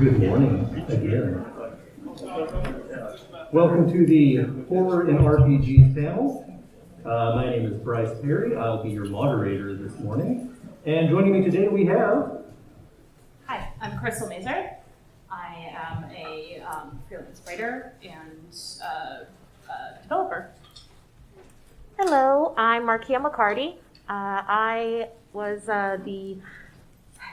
Good morning again. Welcome to the Horror in RPGs panel. My name is Bryce Perry. I'll be your moderator this morning. And joining me today we have... Hi, I'm Crystal Mazur. I am a freelance writer and developer. Hello, I'm Markeia McCarty. I was the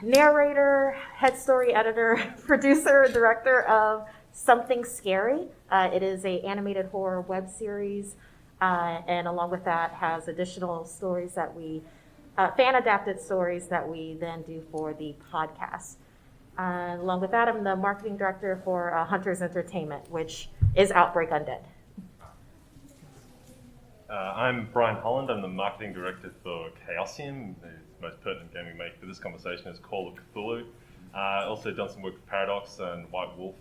narrator, head story editor, producer, and director of Something Scary. It is an animated horror web series, and along with that has additional stories that we, fan-adapted stories that we then do for the podcast. Along with that, I'm the marketing director for Hunters Entertainment, which is Outbreak Undead. I'm Brian Holland. I'm the marketing director for Chaosium. The most pertinent game we make for this conversation is Call of Cthulhu. Also done some work for Paradox and White Wolf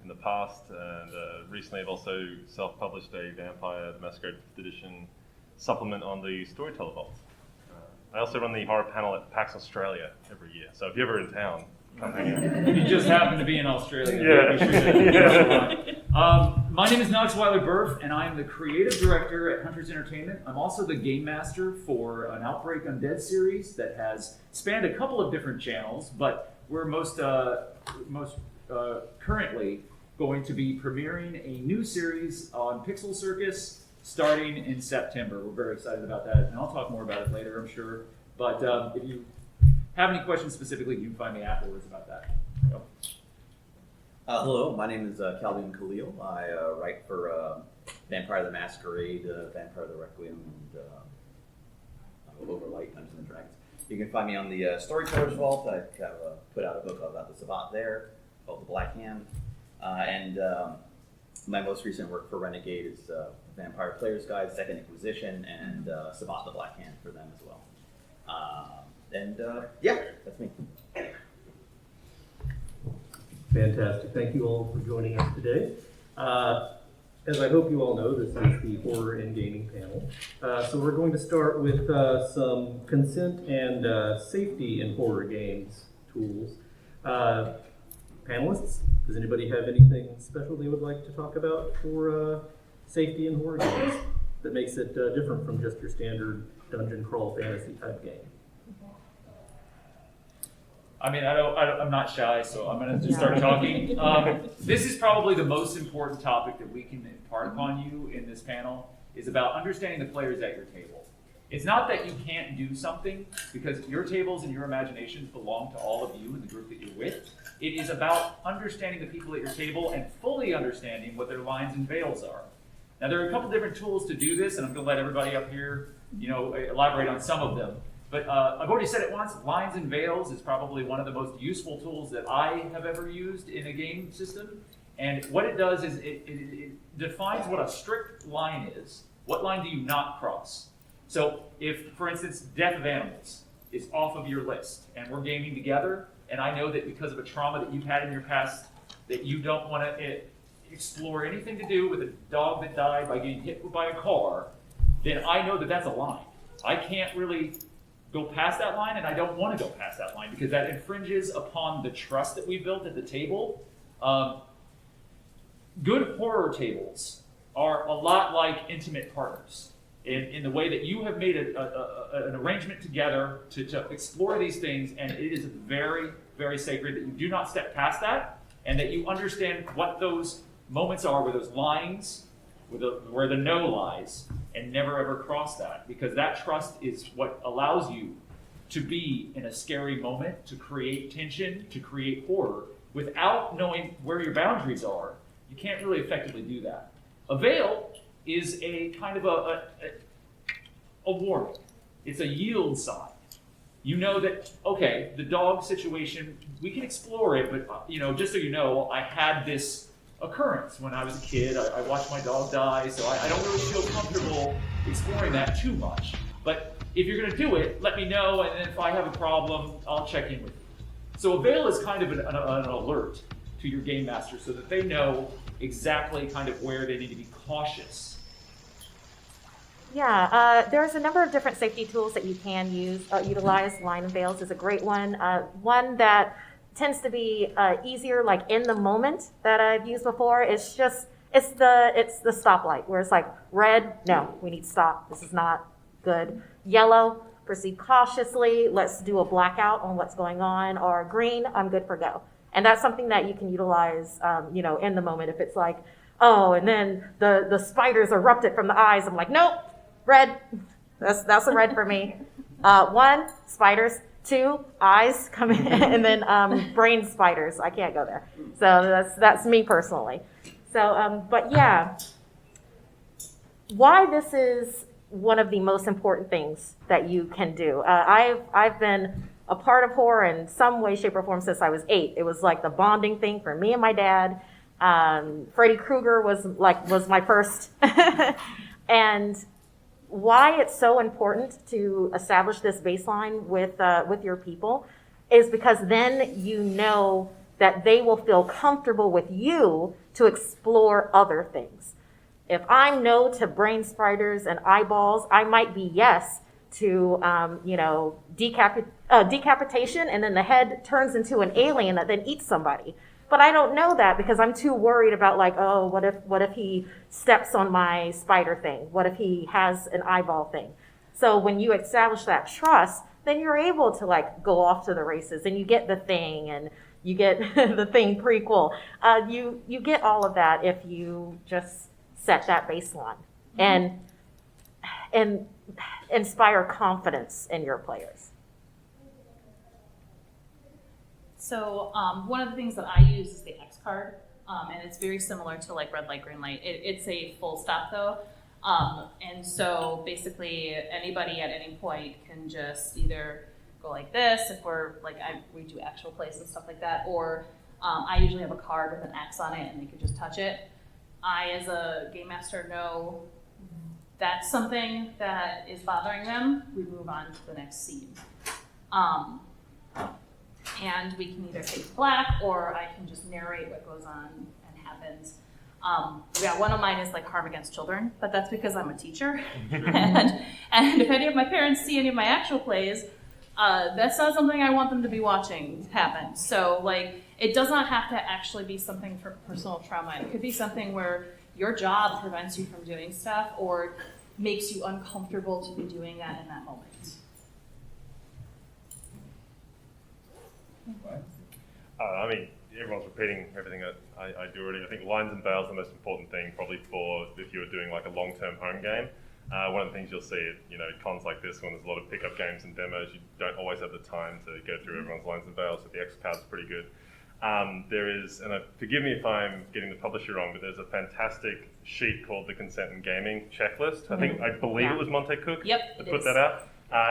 in the past, and recently I've also self-published a Vampire the Masquerade 5th edition supplement on the Storyteller Vault. I also run the horror panel at PAX Australia every year, so if you're ever in town, come hang out. You just happen to be in Australia. Yeah. My name is Noxweiler Berf, and I am the creative director at Hunters Entertainment. I'm also the game master for an Outbreak Undead series that has spanned a couple of different channels, but we're most currently going to be premiering a new series on Pixel Circus starting in September. We're very excited about that, and I'll talk more about it later, I'm sure. But if you have any questions specifically, you can find me afterwards about that. So. Hello, my name is Khaldoun Khelil. I write for Vampire the Masquerade, Vampire the Requiem, and Overlight, Dungeons and Dragons. You can find me on the Storyteller's Vault. I have put out a book about the Sabbat there, called The Black Hand. And my most recent work for Renegade is Vampire Player's Guide, Second Inquisition, and Sabbat the Black Hand for them as well. Yeah, that's me. Fantastic. Thank you all for joining us today. As I hope you all know, this is the Horror and Gaming panel. So we're going to start with some consent and safety in horror games tools. Panelists, does anybody have anything special they would like to talk about for safety in horror games that makes it different from just your standard dungeon crawl fantasy type game? I mean, I'm not shy, so I'm going to just start talking. This is probably the most important topic that we can impart upon you in this panel, is about understanding the players at your table. It's not that you can't do something, because your tables and your imaginations belong to all of you in the group that you're with. It is about understanding the people at your table and fully understanding what their lines and veils are. Now, there are a couple different tools to do this, and I'm going to let everybody up here, elaborate on some of them. But I've already said it once, lines and veils is probably one of the most useful tools that I have ever used in a game system. And what it does is it defines what a strict line is. What line do you not cross? So if, for instance, death of animals is off of your list, and we're gaming together, and I know that because of a trauma that you've had in your past, that you don't want to explore anything to do with a dog that died by getting hit by a car, then I know that that's a line. I can't really go past that line, and I don't want to go past that line because that infringes upon the trust that we built at the table. Good horror tables are a lot like intimate partners in the way that you have made an arrangement together to explore these things, and it is very, very sacred that you do not step past that, and that you understand what those moments are, where those lines, where the no lies, and never ever cross that, because that trust is what allows you to be in a scary moment, to create tension, to create horror. Without knowing where your boundaries are, you can't really effectively do that. A veil is a kind of a warning. It's a yield sign. You know that, okay, the dog situation, we can explore it, but just so you know, I had this occurrence when I was a kid. I watched my dog die, so I don't really feel comfortable exploring that too much. But if you're going to do it, let me know, and then if I have a problem, I'll check in with you. So a veil is kind of an alert to your game master so that they know exactly kind of where they need to be cautious. Yeah, there's a number of different safety tools that you can utilize. Line and veils is a great one. One that tends to be easier, like in the moment that I've used before. It's the stoplight where it's like red, no, we need to stop. This is not good. Yellow, proceed cautiously. Let's do a blackout on what's going on. Or green, I'm good for go. And that's something that you can utilize, in the moment. If it's like, oh, and then the spiders erupted from the eyes. I'm like, nope, red. That's a red for me. 1, spiders. 2, eyes come in, and then brain spiders. I can't go there. So that's me personally. So, but yeah, why this is one of the most important things that you can do. I've been a part of horror in some way, shape, or form since I was 8. It was like the bonding thing for me and my dad. Freddy Krueger was my first, and why it's so important to establish this baseline with your people is because then you know that they will feel comfortable with you to explore other things. If I'm no to brain spiders and eyeballs, I might be yes to decapitation, and then the head turns into an alien that then eats somebody. But I don't know that because I'm too worried about like, oh, what if he steps on my spider thing? What if he has an eyeball thing? So when you establish that trust, then you're able to like go off to the races, and you get the thing, and you get the thing prequel. You get all of that if you just set that baseline and inspire confidence in your players. So one of the things that I use is the X card, and it's very similar to like red light, green light. It's a full stop though, and so basically anybody at any point can just either go like this if we're like we do actual plays and stuff like that, or I usually have a card with an X on it and they can just touch it. I, as a game master, know that's something that is bothering them. We move on to the next scene. And we can either take black, or I can just narrate what goes on and happens. One of mine is like harm against children, but that's because I'm a teacher. and if any of my parents see any of my actual plays, that's not something I want them to be watching happen. So like, it does not have to actually be something for personal trauma. It could be something where your job prevents you from doing stuff or makes you uncomfortable to be doing that in that moment. I mean, everyone's repeating everything that I do already. I think lines and bails are the most important thing, probably for if you're doing like a long-term home game. One of the things you'll see at cons like this, when there's a lot of pickup games and demos, you don't always have the time to go through everyone's lines and bails, so the X card's pretty good. There is, and forgive me if I'm getting the publisher wrong, but there's a fantastic sheet called the Consent in Gaming Checklist. I believe it was Monte Cook that put that out.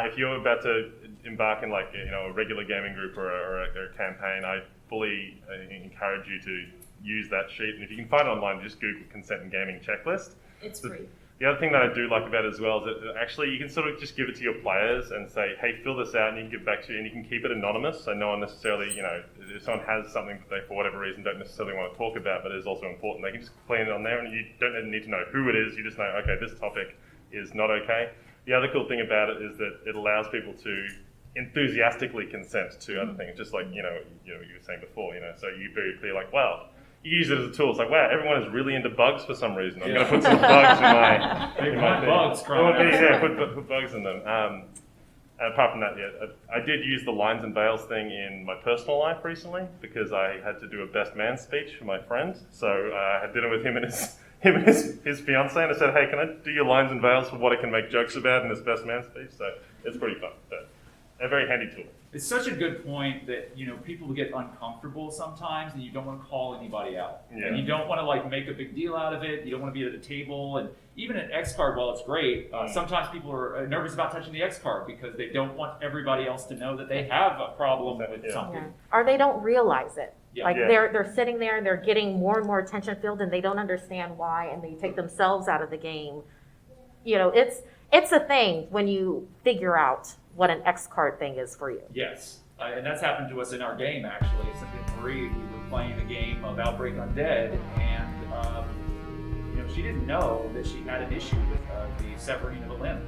If you're about to embark in like a regular gaming group or a campaign, I fully encourage you to use that sheet. And if you can find it online, just Google Consent in Gaming Checklist. It's free. The other thing that I do like about it as well is that actually you can sort of just give it to your players and say, hey, fill this out, and you can give back to you, and you can keep it anonymous, so no one necessarily, if someone has something that they, for whatever reason, don't necessarily want to talk about, but is also important, they can just clean it on there, and you don't need to know who it is, you just know, okay, this topic is not okay. The other cool thing about it is that it allows people to enthusiastically consent to other things, just like, you were saying before, so you're very clear, like, wow, you use it as a tool. It's like, wow, everyone is really into bugs for some reason. I'm going to put some bugs in my thing. Bugs, put bugs in them. Apart from that, I did use the lines and bails thing in my personal life recently because I had to do a best man speech for my friend. So I had dinner with him and his fiance, and I said, hey, can I do your lines and bails for what I can make jokes about in this best man speech? So it's pretty fun, but a very handy tool. It's such a good point that people get uncomfortable sometimes, and you don't want to call anybody out, and you don't want to like make a big deal out of it. You don't want to be at the table, and even an X card, while it's great, sometimes people are nervous about touching the X card because they don't want everybody else to know that they have a problem with something, or they don't realize it. Yeah. Like they're sitting there and they're getting more and more attention filled, and they don't understand why, and they take themselves out of the game. It's a thing when you figure out what an X card thing is for you. Yes, and that's happened to us in our game actually. Cynthia Marie, we were playing a game of Outbreak Undead, and she didn't know that she had an issue with the severing of a limb.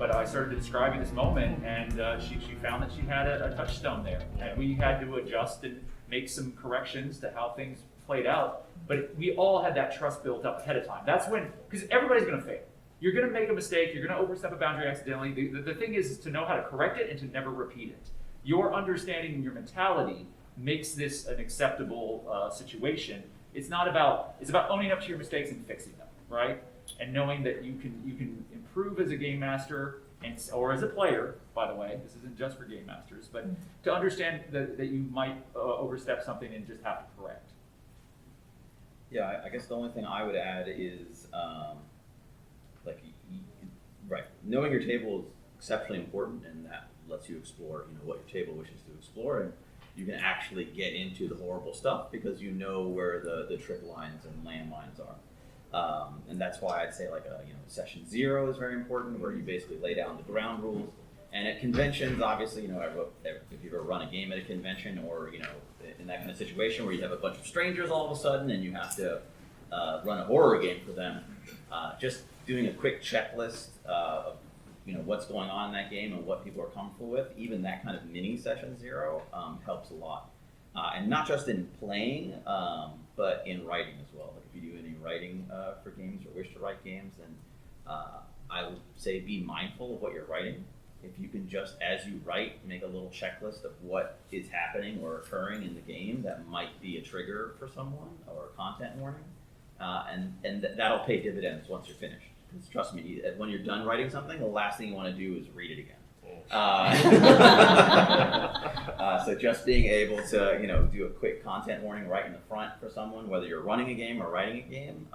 but I started describing this moment, and she found that she had a touchstone there, and we had to adjust and make some corrections to how things played out. But we all had that trust built up ahead of time. That's when, because everybody's going to fail. You're going to make a mistake. You're going to overstep a boundary accidentally. The thing is to know how to correct it and to never repeat it. Your understanding and your mentality makes this an acceptable situation. It's about owning up to your mistakes and fixing them, right? And knowing that you can improve as a game master or as a player. By the way, this isn't just for game masters, but to understand that you might overstep something and just have to correct. Yeah, I guess the only thing I would add is, right, knowing your table is exceptionally important, and that lets you explore, what your table wishes to explore, and you can actually get into the horrible stuff because you know where the trip lines and landmines are. And that's why I'd say session 0 is very important, where you basically lay down the ground rules. And at conventions, obviously, if you ever run a game at a convention or, in that kind of situation where you have a bunch of strangers all of a sudden and you have to run a horror game for them, just doing a quick checklist of, what's going on in that game and what people are comfortable with, even that kind of mini session 0 helps a lot. And not just in playing, but in writing as well. Like if you do any writing for games or wish to write games, then I would say be mindful of what you're writing. If you can just, as you write, make a little checklist of what is happening or occurring in the game that might be a trigger for someone or a content warning, and that'll pay dividends once you're finished. Because trust me, when you're done writing something, the last thing you want to do is read it again. So just being able to, do a quick content warning right in the front for someone, whether you're running a game or writing a game,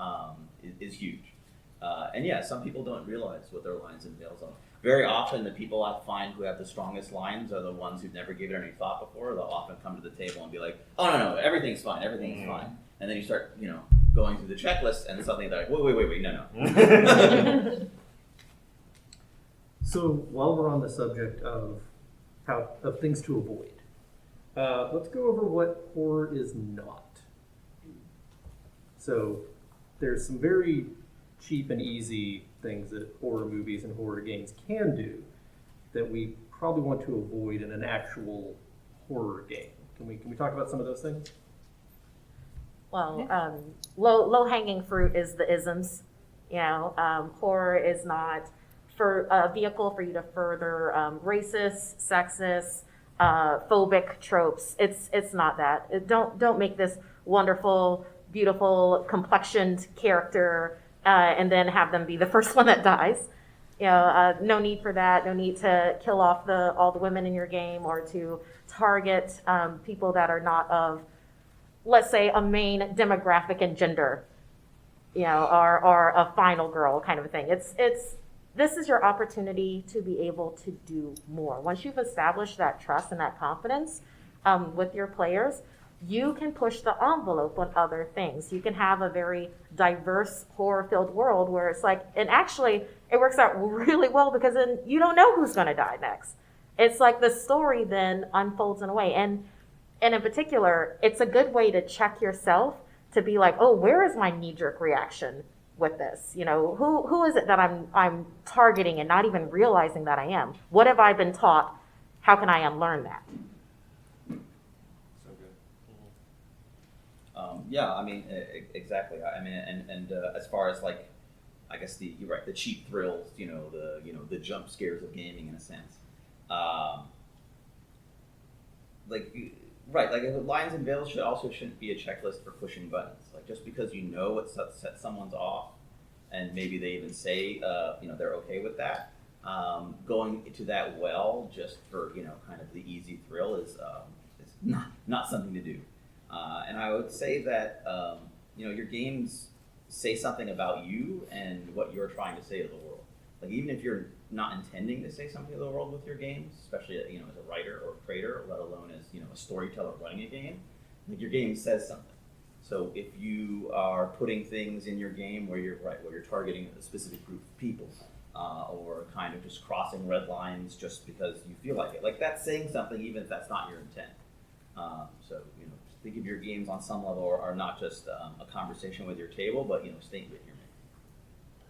is huge. And yeah, some people don't realize what their lines and veils are. Very often, the people I find who have the strongest lines are the ones who've never given it any thought before. They'll often come to the table and be like, "Oh no, everything's fine, everything's fine." And then you start, going through the checklist, and suddenly they're like, "Wait, no." So while we're on the subject of things to avoid, let's go over what horror is not. So there's some very cheap and easy things that horror movies and horror games can do that we probably want to avoid in an actual horror game. Can we talk about some of those things? Well, low-hanging fruit is the isms. Horror is not for a vehicle for you to further racist, sexist, phobic tropes. It's not that. Don't make this wonderful, beautiful, complexioned character and then have them be the first one that dies. No need for that. No need to kill off all the women in your game or to target people that are not of, let's say, a main demographic and gender, or a final girl kind of a thing. This is your opportunity to be able to do more. Once you've established that trust and that confidence with your players, you can push the envelope on other things. You can have a very diverse horror-filled world where it's like, and actually it works out really well because then you don't know who's going to die next. It's like the story then unfolds in a way. And in particular, it's a good way to check yourself to be like, oh, where is my knee-jerk reaction with this? Who is it that I'm targeting and not even realizing that I am? What have I been taught? How can I unlearn that? Exactly. And as far as I guess you're right, the cheap thrills, the jump scares of gaming in a sense. Lines and veils shouldn't be a checklist for pushing buttons. Just because what sets someone's off, and maybe they even say they're okay with that. Going into that well just for kind of the easy thrill is not something to do. And I would say that your games say something about you and what you're trying to say to the world. Even if you're not intending to say something to the world with your games, especially as a writer or a creator, let alone as a storyteller running a game, your game says something. So if you are putting things in your game where you're targeting a specific group of people, or kind of just crossing red lines just because you feel like it, that's saying something even if that's not your intent. So think of your games on some level are not just a conversation with your table, but a statement you're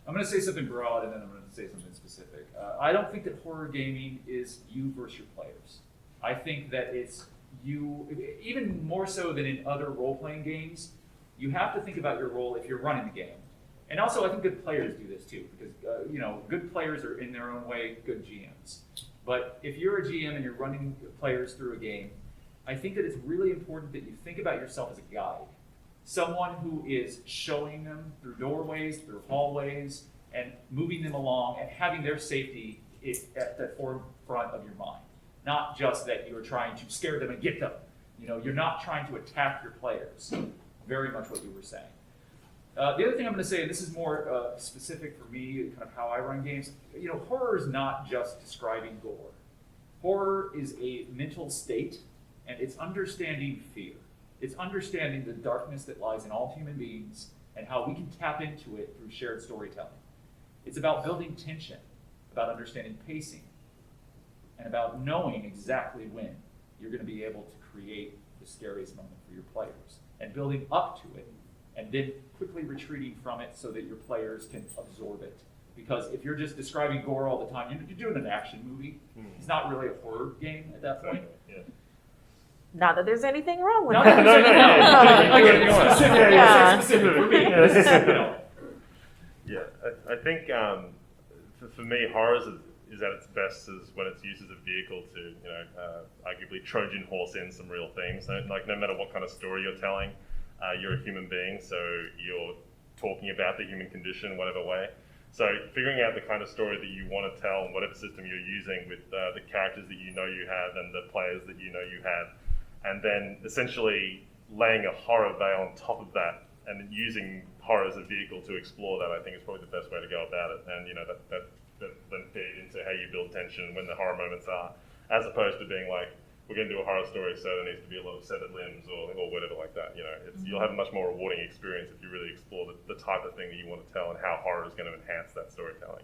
I'm going to say something broad and then I'm going to say something specific. I don't think that horror gaming is you versus your players. I think that it's you, even more so than in other role-playing games, you have to think about your role if you're running the game. And also, I think good players do this too, because good players are in their own way good GMs. But if you're a GM and you're running players through a game, I think that it's really important that you think about yourself as a guide. Someone who is showing them through doorways, through hallways, and moving them along and having their safety at the forefront of your mind. Not just that you're trying to scare them and get them. You're not trying to attack your players. Very much what you were saying. The other thing I'm going to say, and this is more specific for me, kind of how I run games, horror is not just describing gore. Horror is a mental state, and it's understanding fear. It's understanding the darkness that lies in all human beings and how we can tap into it through shared storytelling. It's about building tension, about understanding pacing, and about knowing exactly when you're going to be able to create the scariest moment for your players, and building up to it, and then quickly retreating from it so that your players can absorb it. Because if you're just describing gore all the time, you're doing an action movie. It's not really a horror game at that point. Yeah. Not that there's anything wrong with Not that. that there's anything wrong. Specific, Yeah. specific for me. This is, Yeah, I think for me, horror is at its best is when it's used as a vehicle to, arguably Trojan horse in some real themes. So, like, no matter what kind of story you're telling, you're a human being, so you're talking about the human condition, whatever way. So figuring out the kind of story that you want to tell and whatever system you're using with the characters that you know you have and the players that you know you have, and then essentially laying a horror veil on top of that and using horror as a vehicle to explore that, I think is probably the best way to go about it. And that then feed into how you build tension when the horror moments are, as opposed to being like, we're going to do a horror story, so there needs to be a lot of severed limbs or whatever like that. You'll have a much more rewarding experience if you really explore the type of thing that you want to tell and how horror is going to enhance that storytelling.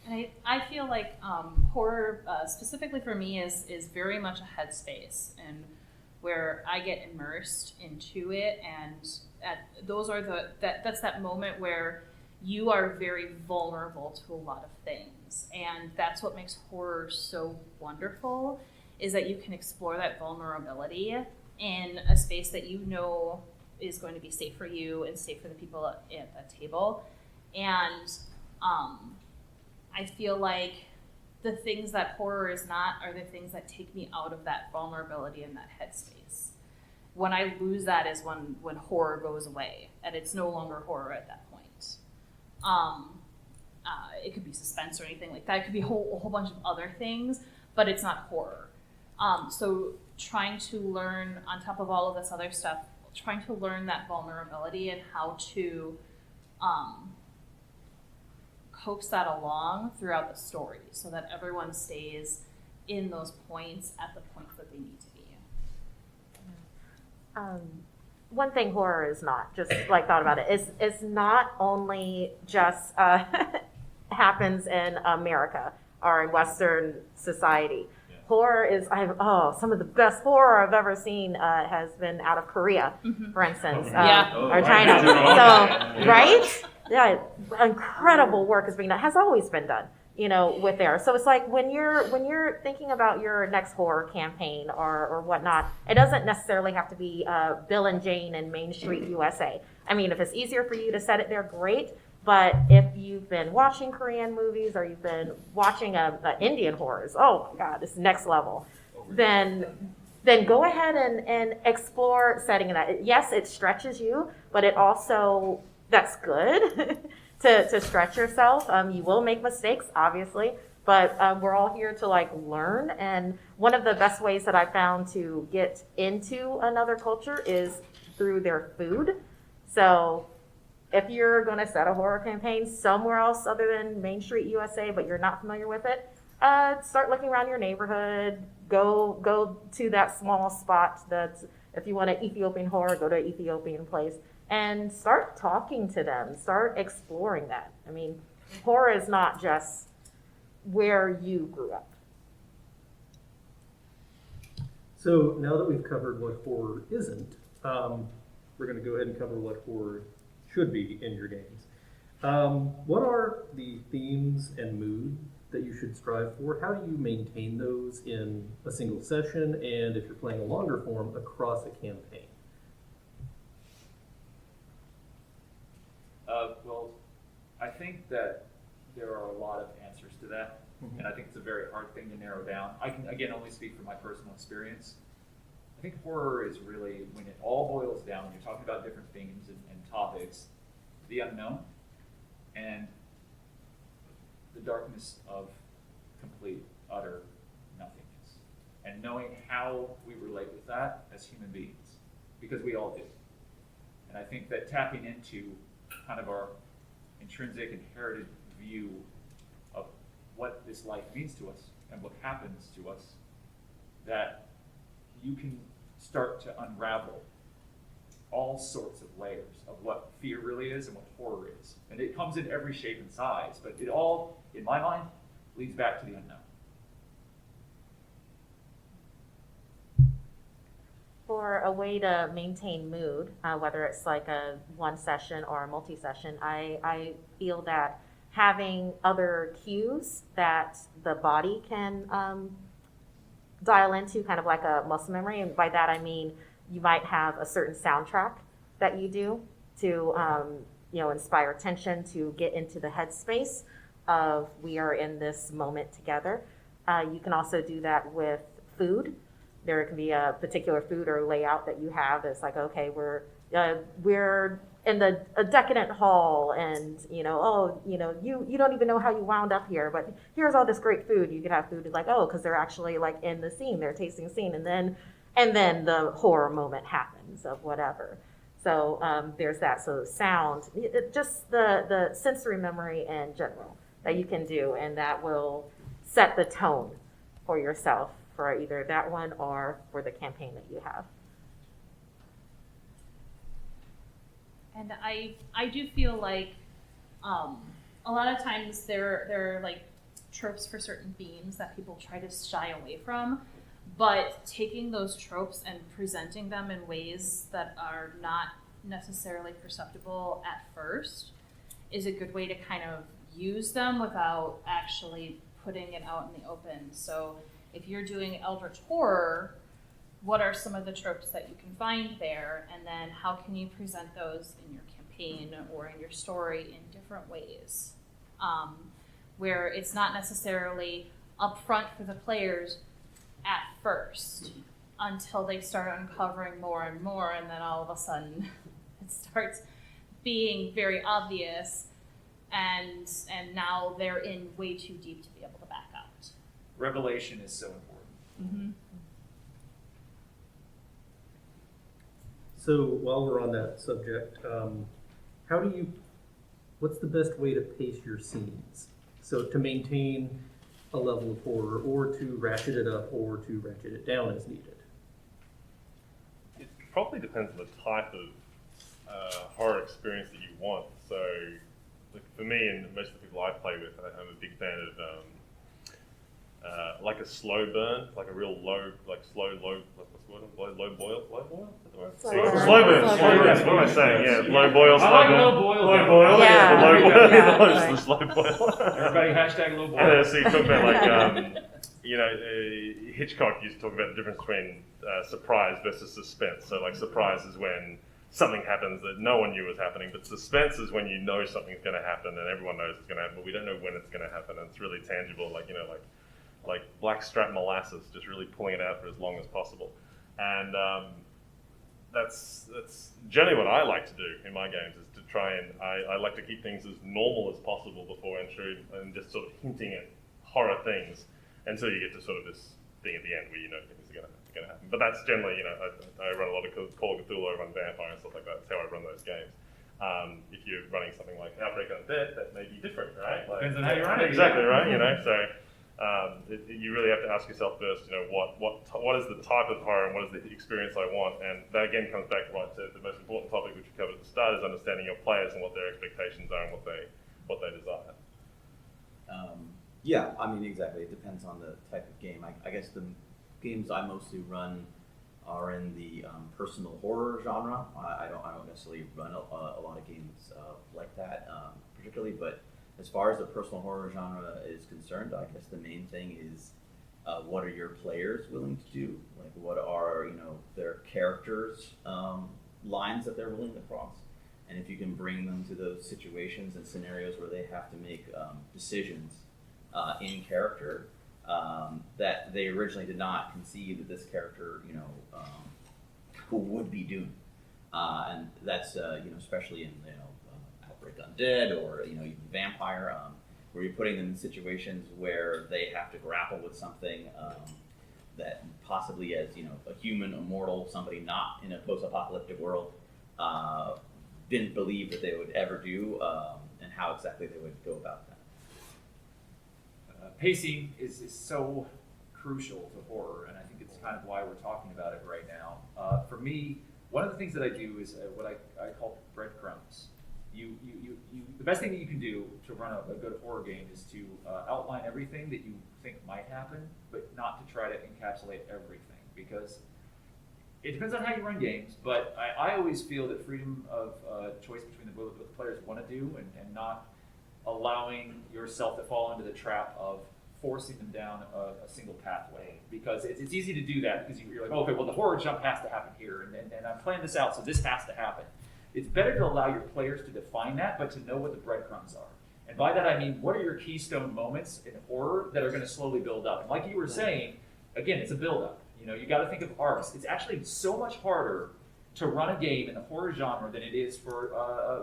And I feel like horror, specifically for me, is very much a headspace, and where I get immersed into it, and that's that moment where you are very vulnerable to a lot of things, and that's what makes horror so wonderful, is that you can explore that vulnerability in a space that you know is going to be safe for you and safe for the people at that table. And I feel like the things that horror is not are the things that take me out of that vulnerability and that headspace. When I lose that is when horror goes away, and it's no longer horror at that point. It could be suspense or anything like that. It could be a whole bunch of other things, but it's not horror. So trying to learn, on top of all of this other stuff, trying to learn that vulnerability and how to coax that along throughout the story so that everyone stays in those points at the points that they need to be. One thing horror is not, just like thought about it, is not only just happens in America or in Western society. Yeah. Horror is, some of the best horror I've ever seen has been out of Korea, for instance, or China. So, right? Yeah, incredible work is being done, has always been done, with there. So it's like when you're thinking about your next horror campaign or whatnot, it doesn't necessarily have to be Bill and Jane in Main Street, USA. I mean, if it's easier for you to set it there, great. But if you've been watching Korean movies or you've been watching Indian horrors, oh my God, this is next level, then go ahead and explore setting that. Yes, it stretches you, but it also, that's good to stretch yourself. You will make mistakes, obviously, but we're all here to learn. And one of the best ways that I found to get into another culture is through their food. So if you're going to set a horror campaign somewhere else other than Main Street, USA, but you're not familiar with it, start looking around your neighborhood. Go to that small spot. If you want an Ethiopian horror, go to an Ethiopian place and start talking to them. Start exploring that. I mean, horror is not just where you grew up. So now that we've covered what horror isn't, we're going to go ahead and cover what horror should be in your games. What are the themes and mood that you should strive for? How do you maintain those in a single session, and if you're playing a longer form, across a campaign? Well, I think that there are a lot of answers to that, and I think it's a very hard thing to narrow down. I can, again, only speak from my personal experience. I think horror is really, when it all boils down, when you're talking about different themes and topics, the unknown and the darkness of complete, utter nothingness. And knowing how we relate with that as human beings, because we all do. And I think that tapping into kind of our intrinsic, inherited view of what this life means to us and what happens to us, that you can start to unravel all sorts of layers of what fear really is and what horror is. And it comes in every shape and size, but it all, in my mind, leads back to the unknown. For a way to maintain mood, whether it's like a one session or a multi-session, I feel that having other cues that the body can dial into, kind of like a muscle memory, and by that I mean you might have a certain soundtrack that you do to inspire tension, to get into the headspace of we are in this moment together. You can also do that with food. There can be a particular food or layout that you have that's like, okay, we're in a decadent hall, and you don't even know how you wound up here, but here's all this great food. You could have food like, oh, because they're actually like in the scene, they're tasting the scene, and then the horror moment happens of whatever. So there's that. So sound, just the sensory memory in general that you can do, and that will set the tone for yourself for either that one or for the campaign that you have. And I do feel like a lot of times there are like tropes for certain themes that people try to shy away from, but taking those tropes and presenting them in ways that are not necessarily perceptible at first is a good way to kind of use them without actually putting it out in the open. So if you're doing Eldritch Horror, what are some of the tropes that you can find there? And then how can you present those in your campaign or in your story in different ways? Where it's not necessarily upfront for the players at first until they start uncovering more and more, and then all of a sudden it starts being very obvious, and now they're in way too deep to be able to back out. Revelation is so important. Mm-hmm. So while we're on that subject, what's the best way to pace your scenes? So to maintain a level of horror, or to ratchet it up, or to ratchet it down as needed? It probably depends on the type of horror experience that you want. So, like for me and most of the people I play with, I'm a big fan of like a slow burn, like a real low, like slow boil? Slow burn. What am I saying? Yeah, low boil, slow burn. Low boil. Low boil. Yeah. Low boil. Yeah. The slow boil. Everybody hashtag low boil. So you talk about like, Hitchcock used to talk about the difference between surprise versus suspense. So like surprise is when something happens that no one knew was happening, but suspense is when you know something's going to happen and everyone knows it's going to happen, but we don't know when it's going to happen, and it's really tangible, like blackstrap molasses, just really pulling it out for as long as possible. And that's generally what I like to do in my games, is to try and I like to keep things as normal as possible before entry, and just sort of hinting at horror things until you get to sort of this thing at the end where you know things are going to happen. But that's generally, I run a lot of Call of Cthulhu, I run Vampire and stuff like that. That's how I run those games. If you're running something like Outbreak Undead, that may be different, right? Depends on how you run it. Exactly, right? So you really have to ask yourself first, what is the type of horror and what is the experience I want? And that again comes back right to the most important topic which we covered at the start, is understanding your players and what their expectations are and what they desire. Yeah, I mean, exactly. It depends on the type of game. I guess the games I mostly run are in the personal horror genre. I don't necessarily run a lot of games like that. particularly, but as far as the personal horror genre is concerned, I guess the main thing is what are your players willing to do? Like, what are, you know, their characters' lines that they're willing to cross? And if you can bring them to those situations and scenarios where they have to make decisions in character that they originally did not conceive that this character, you know, would be doing. And that's, you know, especially in, you know, Outbreak Undead or, you know, even Vampire, where you're putting them in situations where they have to grapple with something that possibly as, you know, a human, a mortal, somebody not in a post-apocalyptic world, didn't believe that they would ever do, and how exactly they would go about that. Pacing is so crucial to horror, and I think it's kind of why we're talking about it right now. For me, one of the things that I do is what I call breadcrumbs. The best thing that you can do to run a good horror game is to outline everything that you think might happen, but not to try to encapsulate everything, because it depends on how you run games, but I always feel that freedom of choice between what the players want to do and not allowing yourself to fall into the trap of forcing them down a single pathway, because it's easy to do that because you're like, oh, okay, well, the horror jump has to happen here, and I'm playing this out, so this has to happen. It's better to allow your players to define that, but to know what the breadcrumbs are. And by that I mean, what are your keystone moments in horror that are going to slowly build up? And like you were saying, again, it's a build-up. You know, you got to think of arcs. It's actually so much harder to run a game in the horror genre than it is for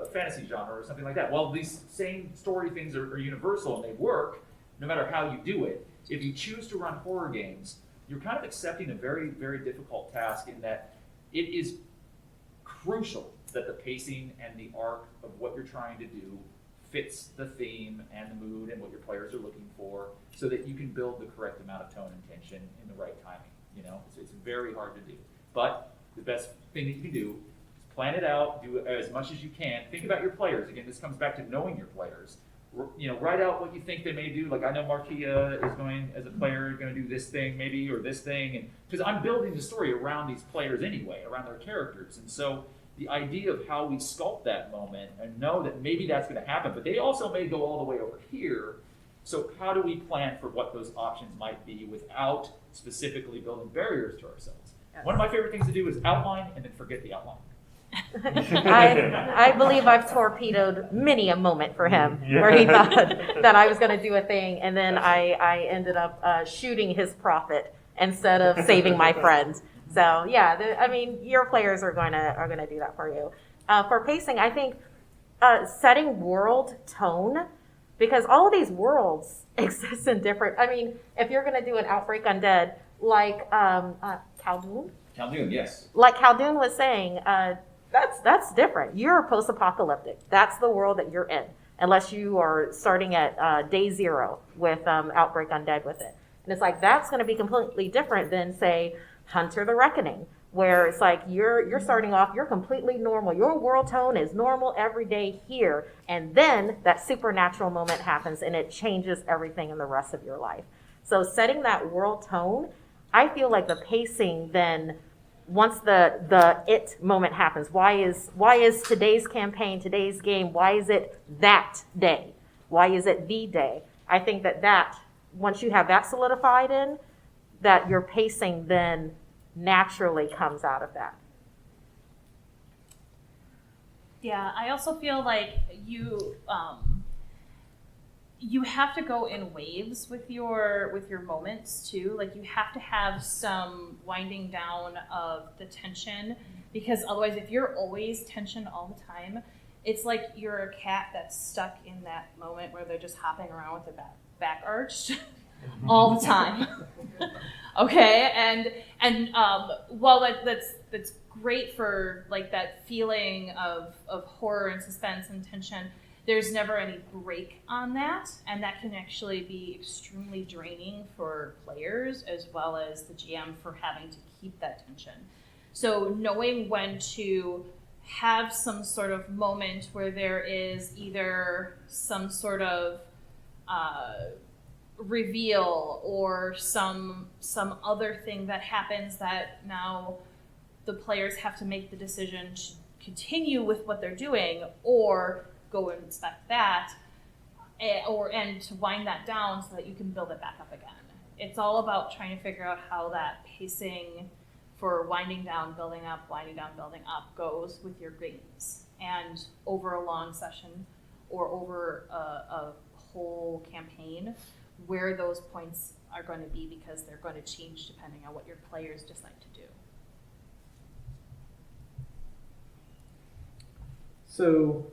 a fantasy genre or something like that. Well, these same story things are universal and they work no matter how you do it. If you choose to run horror games, you're kind of accepting a very, very difficult task in that it is crucial that the pacing and the arc of what you're trying to do fits the theme and the mood and what your players are looking for, so that you can build the correct amount of tone and tension in the right timing. You know, it's very hard to do. But the best thing that you can do is plan it out, do it as much as you can. Think about your players. Again, this comes back to knowing your players. You know, write out what you think they may do. Like, I know Markeia is going, as a player, going to do this thing maybe, or this thing, and because I'm building the story around these players anyway, around their characters. And so the idea of how we sculpt that moment and know that maybe that's going to happen, but they also may go all the way over here. So how do we plan for what those options might be without specifically building barriers to ourselves? Yes. One of my favorite things to do is outline and then forget the outline. I believe I've torpedoed many a moment for him where he thought that I was going to do a thing, and then I ended up shooting his profit instead of saving my friends. So yeah, I mean, your players are going to do that for you. For pacing, I think setting world tone, because all of these worlds exist in different. I mean, if you're going to do an Outbreak Undead, like Khaldoun, yes. Like Khaldoun was saying, that's different. You're post-apocalyptic. That's the world that you're in, unless you are starting at day zero with Outbreak Undead with it. And it's like, that's going to be completely different than, say, Hunter the Reckoning, where it's like you're starting off, you're completely normal. Your world tone is normal every day here, and then that supernatural moment happens and it changes everything in the rest of your life. So setting that world tone, I feel like the pacing then, once the it moment happens, why is today's campaign, today's game, why is it that day? Why is it the day? I think that once you have that solidified in, that your pacing then naturally comes out of that. Yeah, I also feel like you have to go in waves with your moments too. Like, you have to have some winding down of the tension, because otherwise, if you're always tension all the time, it's like you're a cat that's stuck in that moment where they're just hopping around with their back arched all the time. Okay, and while that's great for like that feeling of horror and suspense and tension, there's never any break on that, and that can actually be extremely draining for players as well as the GM for having to keep that tension. So knowing when to have some sort of moment where there is either some sort of reveal or some other thing that happens that now the players have to make the decision to continue with what they're doing or go and inspect that, and to wind that down so that you can build it back up again. It's all about trying to figure out how that pacing for winding down, building up, winding down, building up goes with your games. And over a long session or over a whole campaign, where those points are going to be, because they're going to change depending on what your players decide to do. So,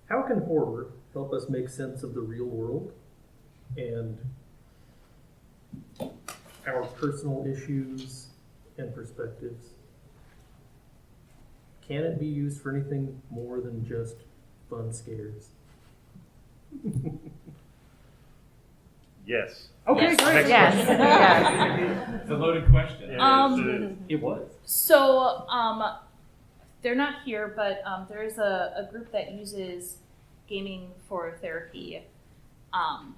how can horror help us make sense of the real world and our personal issues and perspectives? Can it be used for anything more than just fun scares? Yes. Okay, Yes. great. Next Yes. question. Yes. It's a loaded question. It was. So, they're not here, but there is a group that uses gaming for therapy,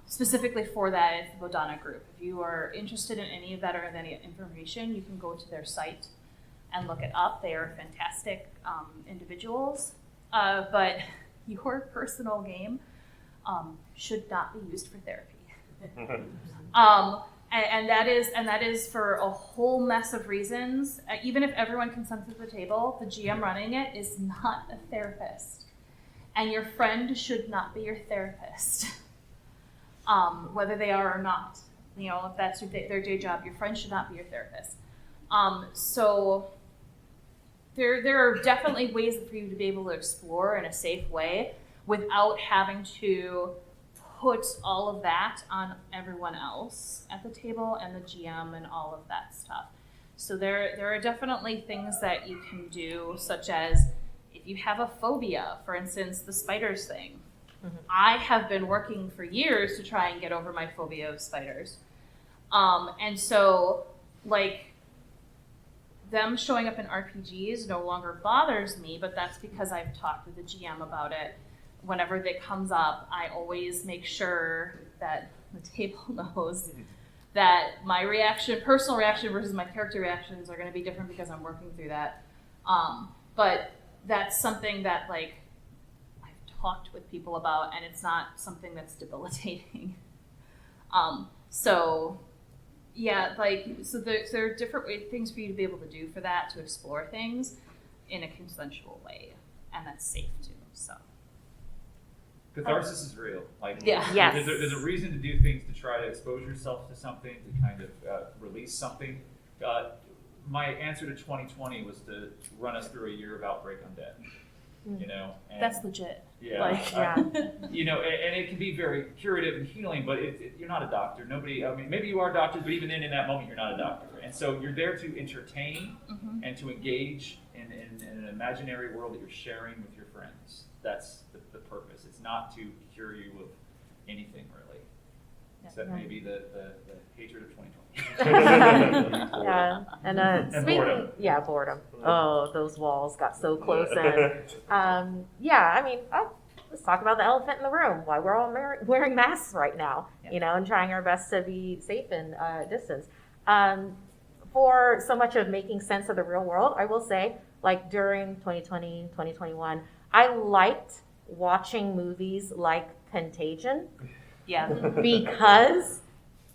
specifically for that. It's the Bodana group. If you are interested in any of that or any information, you can go to their site and look it up. They are fantastic individuals, but your personal game should not be used for therapy. And that is for a whole mess of reasons. Even if everyone consents at the table, the GM running it is not a therapist, and your friend should not be your therapist, whether they are or not. You know, if that's their day job, your friend should not be your therapist. So there are definitely ways for you to be able to explore in a safe way without having to put all of that on everyone else at the table and the GM and all of that stuff. So there are definitely things that you can do, such as if you have a phobia, for instance, the spiders thing. Mm-hmm. I have been working for years to try and get over my phobia of spiders. And so, like, them showing up in RPGs no longer bothers me, but that's because I've talked with the GM about it. Whenever that comes up, I always make sure that the table knows that my reaction, personal reaction versus my character reactions are going to be different because I'm working through that. But that's something that, like, I've talked with people about, and it's not something that's debilitating. So there are different things for you to be able to do for that, to explore things in a consensual way, and that's safe too. So. Catharsis is real. Like, Yeah. Yes. there's a reason to do things, to try to expose yourself to something, to kind of release something. My answer to 2020 was to run us through a year of Outbreak Undead. You know, and That's legit. yeah, Like, you know, and it can be very curative and healing, but you're not a doctor. Nobody. I mean, maybe you are doctors, but even then, in that moment, you're not a doctor. And so you're there to entertain Mhm. and to engage in an imaginary world that you're sharing with your friends. That's the purpose. It's not to cure you of anything, really. Yeah. Except maybe the hatred of 2020. Yeah, and boredom. Yeah, boredom. Oh, those walls got so close in. Yeah, I mean, let's talk about the elephant in the room. Why we're all wearing masks right now, Yeah. you know, and trying our best to be safe and distance. For so much of making sense of the real world, I will say, like during 2020, 2021, I liked watching movies like Contagion. Yeah. Because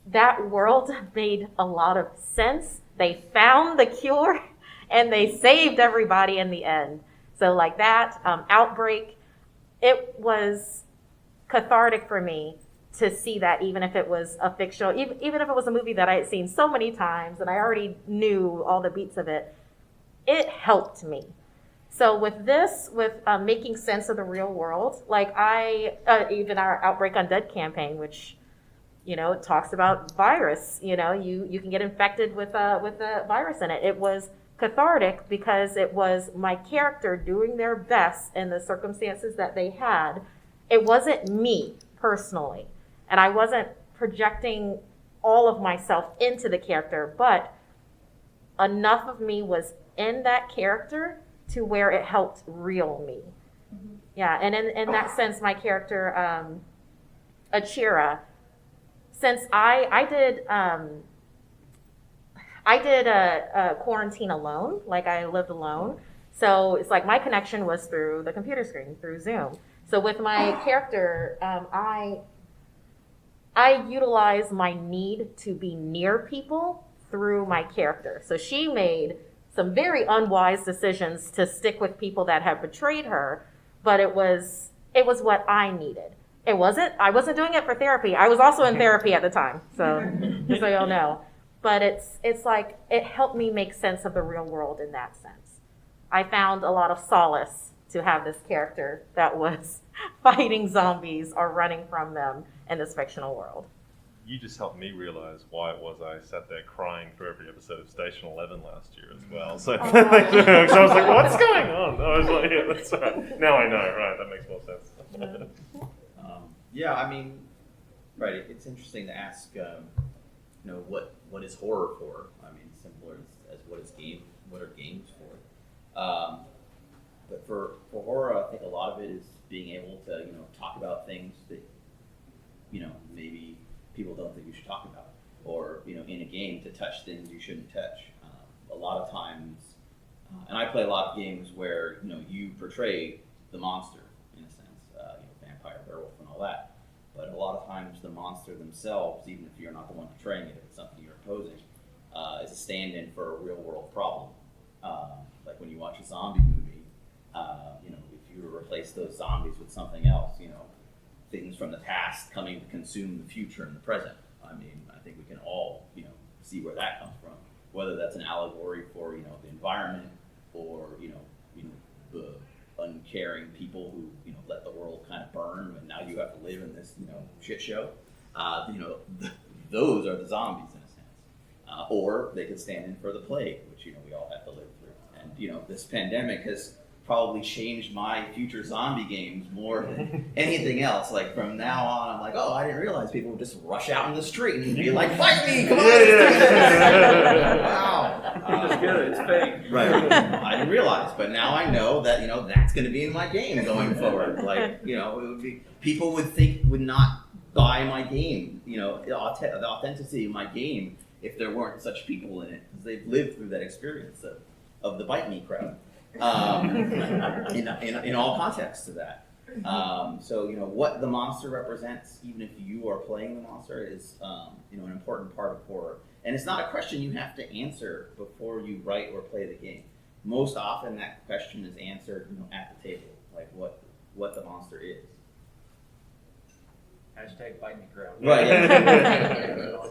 that world made a lot of sense. They found the cure and they saved everybody in the end. So like that, Outbreak, it was cathartic for me to see that, even if it was a fictional, even if it was a movie that I had seen so many times and I already knew all the beats of it, it helped me. So with this, with making sense of the real world, like even our Outbreak Undead campaign, which, you know, it talks about virus, you know, you can get infected with a virus in it. It was cathartic because it was my character doing their best in the circumstances that they had. It wasn't me personally, and I wasn't projecting all of myself into the character, but enough of me was in that character to where it helped reel me. Mm-hmm. Yeah, and in that sense, my character, Achira, since I did a quarantine alone, like I lived alone, so it's like my connection was through the computer screen, through Zoom. So with my character, I utilize my need to be near people through my character. So she made some very unwise decisions to stick with people that have betrayed her, but it was what I needed. I wasn't doing it for therapy. I was also in therapy at the time, so just so y'all know. But it's like it helped me make sense of the real world in that sense. I found a lot of solace to have this character that was fighting zombies or running from them in this fictional world. You just helped me realize why it was I sat there crying for every episode of Station 11 last year as well. So, so I was like, what's going on? I was like, yeah, that's right. Now I know, right? That makes more sense. Yeah, I mean, right. It's interesting to ask, what is horror for? I mean, simpler as what are games for? But for horror, I think a lot of it is being able to, talk about things that, maybe people don't think you should talk about, or in a game to touch things you shouldn't touch. A lot of times, and I play a lot of games where you portray the monster in a sense, vampire, werewolf, and all that. But a lot of times, the monster themselves, even if you're not the one portraying it, if it's something you're opposing, is a stand-in for a real-world problem. Like when you watch a zombie movie, if you replace those zombies with something else, things from the past coming to consume the future and the present. I mean, I think we can all, see where that comes from. Whether that's an allegory for, the environment, or the uncaring people who, let the world kind of burn, and now you have to live in this, shit show. Those are the zombies in a sense. Or they could stand in for the plague, which we all have to live through. And this pandemic has probably changed my future zombie games more than anything else. Like from now on, I'm like, oh, I didn't realize people would just rush out in the street and be like, fight me, come on, let's do this. Wow. It's good, it's fake. Right. I didn't realize, but now I know that that's going to be in my game going forward. Like it would be, people would not buy my game. The authenticity of my game if there weren't such people in it, because they've lived through that experience of the bite me crowd. In all contexts of that. So what the monster represents, even if you are playing the monster, is an important part of horror. And it's not a question you have to answer before you write or play the game. Most often that question is answered at the table, like what the monster is. Hashtag bite me crowd. Right. Yeah.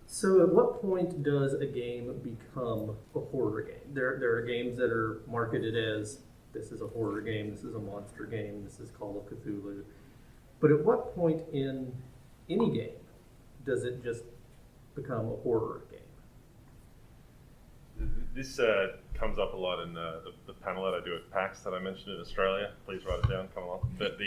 So at what point does a game become a horror game? There are games that are marketed as, this is a horror game, this is a monster game, this is Call of Cthulhu. But at what point in any game does it just become a horror game? This comes up a lot in the panel that I do at PAX that I mentioned in Australia. Please write it down, come along. But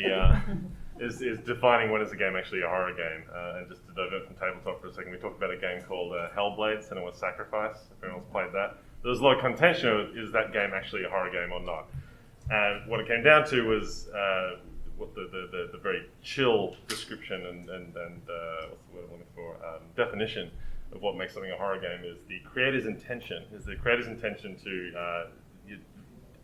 is defining when is a game actually a horror game. And just to divert from tabletop for a second, we talked about a game called Hellblades, and it was Sacrifice, if anyone's played that. There was a lot of contention of, is that game actually a horror game or not? And what it came down to was what the very chill description and what's the word I'm looking for, definition of what makes something a horror game is the creator's intention. Is the creator's intention to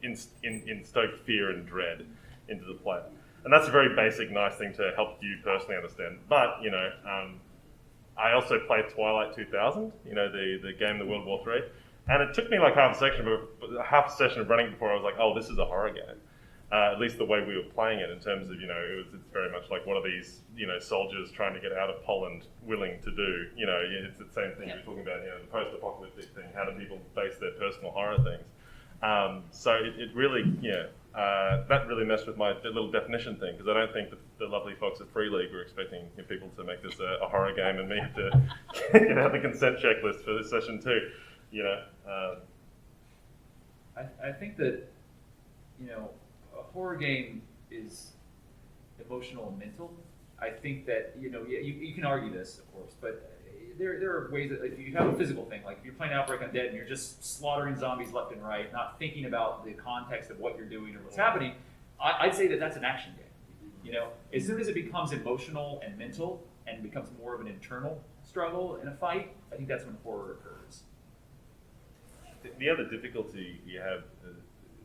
instoke fear and dread into the player. And that's a very basic, nice thing to help you personally understand. But, I also played Twilight 2000, the game, the World War III. And it took me like half a session of running before I was like, oh, this is a horror game. At least the way we were playing it in terms of, it's very much like what are these, soldiers trying to get out of Poland willing to do? It's the same thing we're talking about, the post-apocalyptic thing. How do people face their personal horror things? So it really, that really messed with my little definition thing, because I don't think that the lovely folks at Free League were expecting people to make this a horror game and me to get out the consent checklist for this session too. I think that, a horror game is emotional and mental. I think that, you can argue this, of course, but there are ways that if you have a physical thing, like if you're playing Outbreak Undead and you're just slaughtering zombies left and right, not thinking about the context of what you're doing or what's happening, I'd say that that's an action game. As soon as it becomes emotional and mental and becomes more of an internal struggle in a fight, I think that's when horror occurs. The other difficulty you have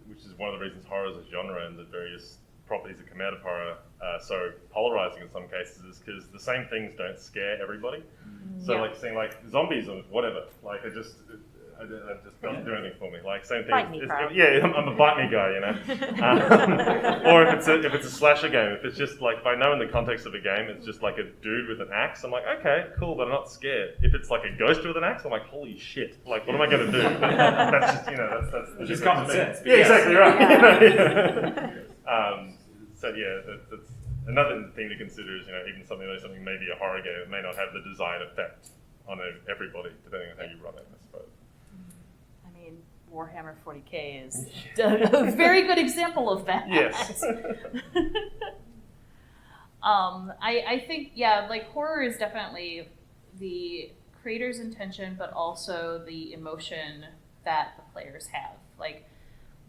which is one of the reasons horror is a genre and the various properties that come out of horror are so polarizing in some cases, is because the same things don't scare everybody. So Yeah. like seeing like zombies or whatever, like it just doesn't do anything for me. Like same thing. Bite me, Carl. Yeah, I'm a bite me guy, you know. Or if it's a slasher game, if it's just like if I know in the context of a game, it's just like a dude with an axe. I'm like, okay, cool, but I'm not scared. If it's like a ghost with an axe, I'm like, holy shit! Like, what am I gonna do? That's just that's It's just common sense. Yeah, exactly right. Yeah. So yeah, that's another thing to consider is even something may be a horror game, it may not have the desired effect on everybody depending on how you run it, I suppose. I mean, Warhammer 40K is a very good example of that. Yes. I think, yeah, like horror is definitely the creator's intention, but also the emotion that the players have. Like,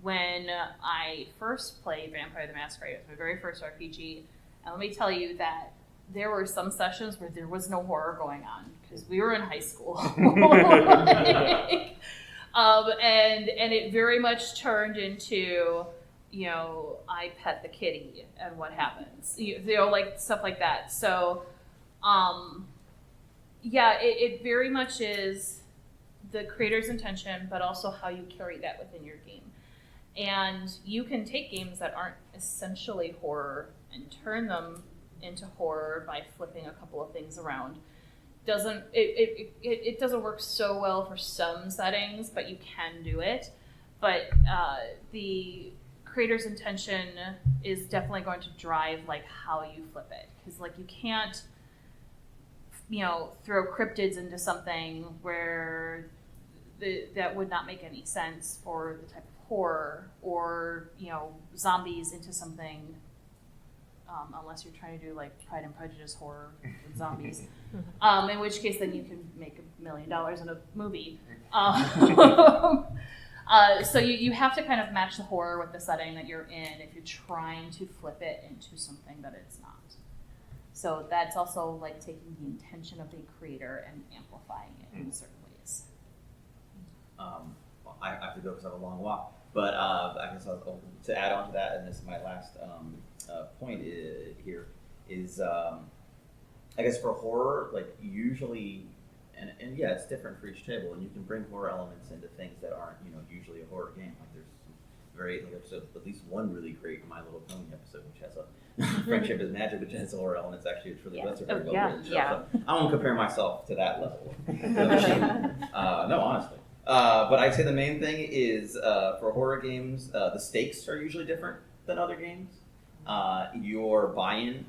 when I first played Vampire the Masquerade, it was my very first RPG, and let me tell you that there were some sessions where there was no horror going on, because we were in high school. And it very much turned into, I pet the kitty and what happens, like stuff like that. So, yeah, it very much is the creator's intention, but also how you carry that within your game. And you can take games that aren't essentially horror and turn them into horror by flipping a couple of things around. It doesn't work so well for some settings, but you can do it. But the creator's intention is definitely going to drive like how you flip it, because like you can't throw cryptids into something where that would not make any sense for the type of horror, or zombies into something, unless you're trying to do like Pride and Prejudice horror with zombies, in which case then you can make $1 million in a movie. So you have to kind of match the horror with the setting that you're in if you're trying to flip it into something that it's not. So that's also like taking the intention of the creator and amplifying it in certain ways. I have to go because I have a long walk. But I guess to add on to that, and this is my last point here, is I guess for horror, like usually, and yeah, it's different for each table, and you can bring horror elements into things that aren't usually a horror game. Like there's very episode, at least one really great My Little Pony episode, which has a Friendship is Magic, which has horror elements. Actually, it's really that's a very well written show. So I won't compare myself to that level. No, honestly. But I'd say the main thing is for horror games, the stakes are usually different than other games. Your buy-in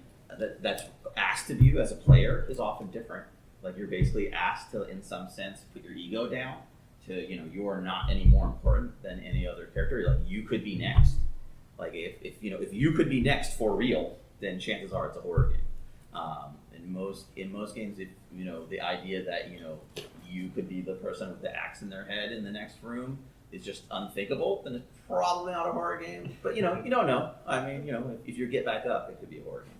that's asked of you as a player is often different. Like you're basically asked to, in some sense, put your ego down. To you're not any more important than any other character. Like you could be next. Like if you could be next for real, then chances are it's a horror game. In most games, if the idea that you could be the person with the axe in their head in the next room is just unthinkable, then it's probably not a horror game. But you don't know. I mean, if you get back up, it could be a horror game.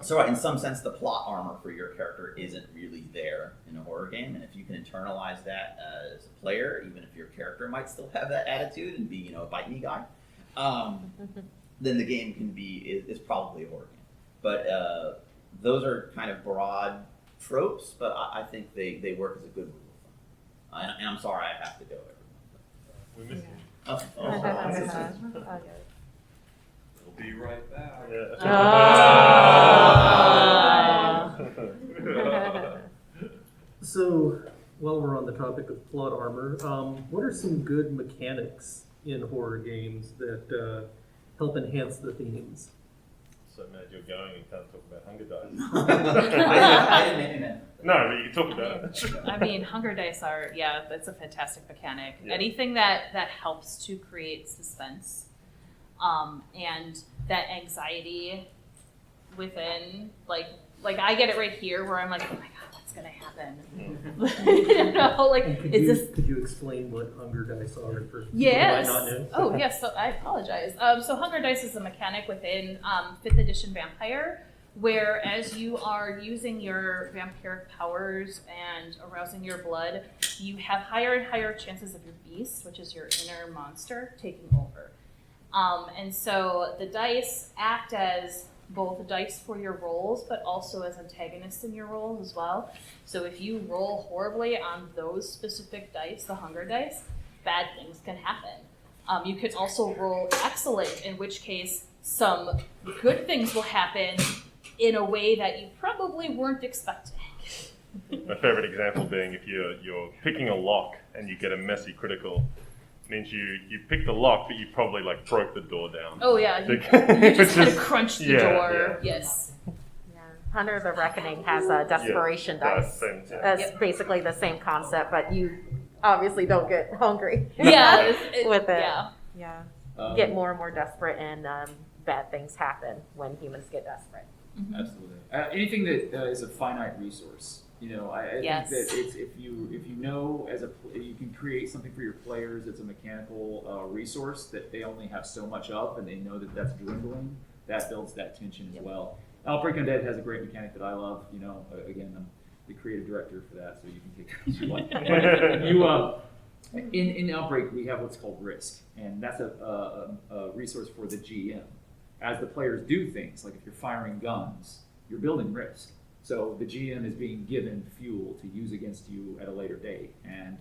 So in some sense, the plot armor for your character isn't really there in a horror game, and if you can internalize that as a player, even if your character might still have that attitude and be a bite me guy, then the game is probably a horror game. But those are kind of broad tropes, but I think they work as a good rule of thumb. And I'm sorry I have to go, everyone. We missed you. We'll be right back. So, while we're on the topic of plot armor, what are some good mechanics in horror games that help enhance the themes? So mad you're going and can't talk about Hunger Dice. I didn't mean that. No, but you can talk about it. I mean, Hunger Dice that's a fantastic mechanic. Yeah. Anything that helps to create suspense, and that anxiety within, like I get it right here where I'm like, oh my God, what's gonna happen? Could you explain what Hunger Dice are for people Yes. who might not know? Oh, yes. So I apologize. So Hunger Dice is a mechanic within 5th edition Vampire, where as you are using your vampiric powers and arousing your blood, you have higher and higher chances of your beast, which is your inner monster, taking over. And so the dice act as both dice for your rolls, but also as antagonists in your rolls as well. So if you roll horribly on those specific dice, the hunger dice, bad things can happen. You can also roll excellent, in which case some good things will happen in a way that you probably weren't expecting. My favorite example being if you're picking a lock and you get a messy critical, means you picked the lock, but you probably like broke the door down. Oh yeah, you Which just kind is- of crunched the yeah, door. yeah. Yes. Yeah. Hunter the Reckoning has a desperation dice. Yeah. That's basically the same concept, but you obviously don't get hungry. Yeah. With it. Yeah. Yeah. You get more and more desperate, and bad things happen when humans get desperate. Absolutely. Anything that is a finite resource. I Yes. think that it's if you know you can create something for your players that's a mechanical resource that they only have so much of, and they know that that's dwindling. That builds that tension as well. Outbreak Undead has a great mechanic that I love. Again, I'm the creative director for that, so you can take it as you want. But in Outbreak, we have what's called risk, and that's a resource for the GM. As the players do things, like if you're firing guns, you're building risk. So the GM is being given fuel to use against you at a later date. And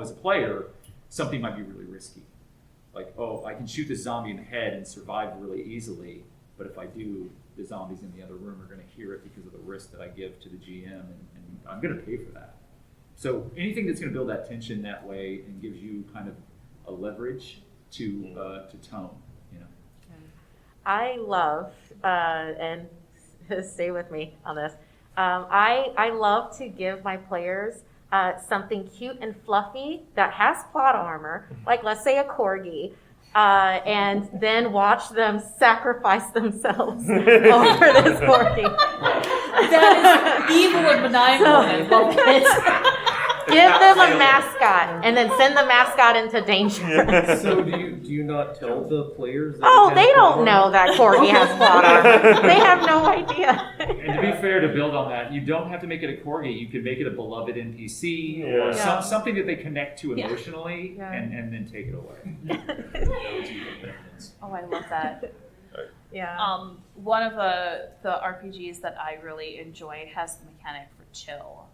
as a player, something might be really risky. Like, oh, I can shoot this zombie in the head and survive really easily, but if I do, the zombies in the other room are going to hear it because of the risk that I give to the GM, and I'm going to pay for that. So anything that's going to build that tension that way and gives you kind of a leverage to tone, I love, and stay with me on this, I love to give my players something cute and fluffy that has plot armor, like let's say a corgi, and then watch them sacrifice themselves over this corgi. That is evil and maniacal. I love it. Give them a mascot, and then send the mascot into danger. So do you not tell the players? That Oh, it has they plot don't armor? know that corgi has plot armor. They have no idea. And to be fair, to build on that, you don't have to make it a corgi. You can make it a beloved NPC or Yeah. something that they connect to Yeah. emotionally, Yeah. and then take it away. Oh, I love that. Yeah. One of the RPGs that I really enjoy has the mechanic for chill,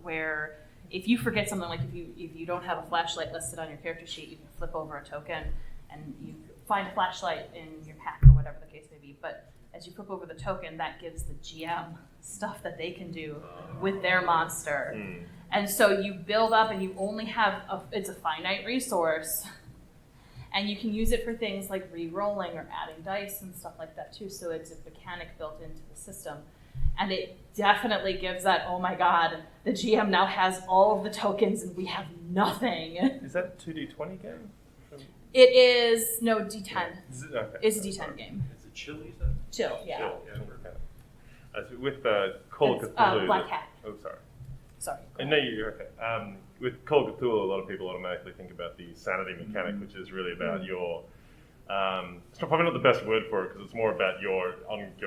where if you forget something, like if you don't have a flashlight listed on your character sheet, you can flip over a token and you find a flashlight in your pack or whatever the case may be. But as you flip over the token, that gives the GM stuff that they can do with their monster. And so you build up, and you only have it's a finite resource. And you can use it for things like re-rolling or adding dice and stuff like that too. So it's a mechanic built into the system. And it definitely gives that, oh my god, the GM now has all of the tokens and we have nothing. Is that a 2D20 game? It is, no, D10. Okay. It's a D10 game. Is it chili? Is that? Chill, yeah. Chill, yeah, okay. So with Call of It's, Cthulhu... Black Hat. Oh, sorry. Sorry. No, you're okay. With Call of Cthulhu, a lot of people automatically think about the sanity mechanic, which is really about your... it's probably not the best word for it, because it's more about your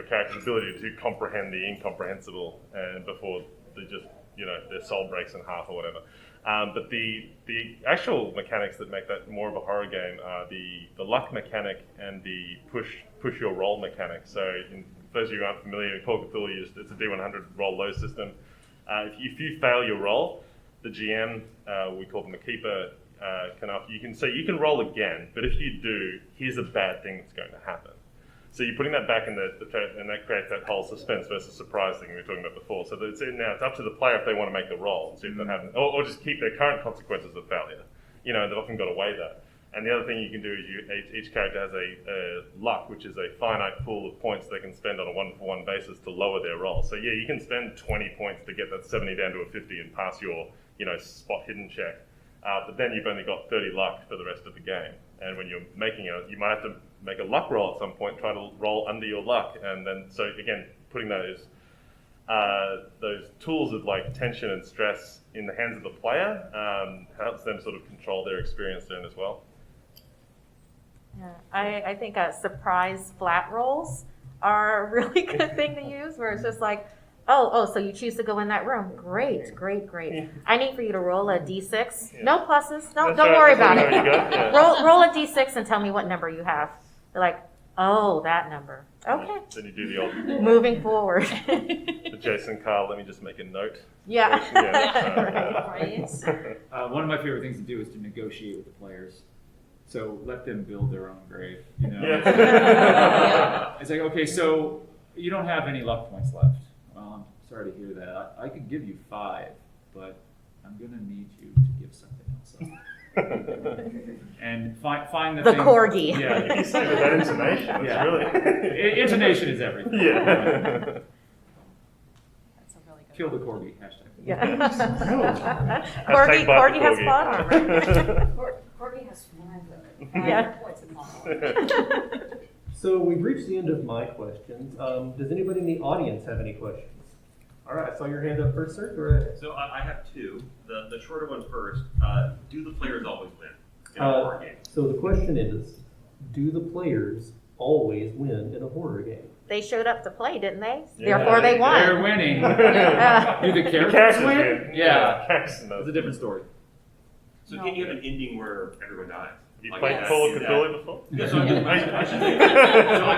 character's ability to comprehend the incomprehensible, and before their soul breaks in half or whatever. But the actual mechanics that make that more of a horror game are the luck mechanic and the push your roll mechanic. So for those of you who aren't familiar, Call of Cthulhu it's a D100 roll low system. If you fail your roll, the GM, we call them a keeper, you can roll again, but if you do, here's a bad thing that's going to happen. So you're putting that back in and that creates that whole suspense versus surprise thing we were talking about before. So now it's up to the player if they want to make the roll and see if that happens, or just keep their current consequences of failure. They've often got to weigh that. And the other thing you can do is each character has a luck, which is a finite pool of points they can spend on a one-for-one basis to lower their roll. So yeah, you can spend 20 points to get that 70 down to a 50 and pass your spot hidden check. But then you've only got 30 luck for the rest of the game. And when you're making you might have to make a luck roll at some point, try to roll under your luck. And then, so again, putting those tools of like tension and stress in the hands of the player helps them sort of control their experience then as well. Yeah, I think surprise flat rolls are a really good thing to use, where it's just like, oh, so you choose to go in that room. Great. Yeah. I need for you to roll a d6. Yeah. No pluses. No, That's don't right, worry that's about right, it. there you go, yeah. Roll a d6 and tell me what number you have. They're like, oh, that number. Okay. Then you do the old Moving forward. the Jason Carl. Let me just make a note. Yeah. Right. One of my favorite things to do is to negotiate with the players. So let them build their own grave. You know, Yeah. it's like, okay, so you don't have any luck points left. Well, I'm sorry to hear that. I could give you 5, but I'm gonna need you to give something else up. And find the The thing. corgi. Yeah, If you say with that intonation, it's Yeah. really. Intonation is everything. Yeah. That's a really good Kill the one. corgi. Hashtag. Yeah. Hashtag Corgi has bite the fun. Corgi has 5 Yeah. points in model. So we've reached the end of my questions. Does anybody in the audience have any questions? All right, I saw your hand up first, sir. Go right ahead. So I have 2. The shorter one first. Do the players always win in a horror game? So the question is, do the players always win in a horror game? They showed up to play, didn't they? Yeah. Therefore, they won. They're winning. Yeah. Do the The characters characters win? win. Yeah. Characters know. It's a different story. So can you have an ending where everyone dies? You Like played that, Call of in that- Cthulhu before? Yeah, so I'm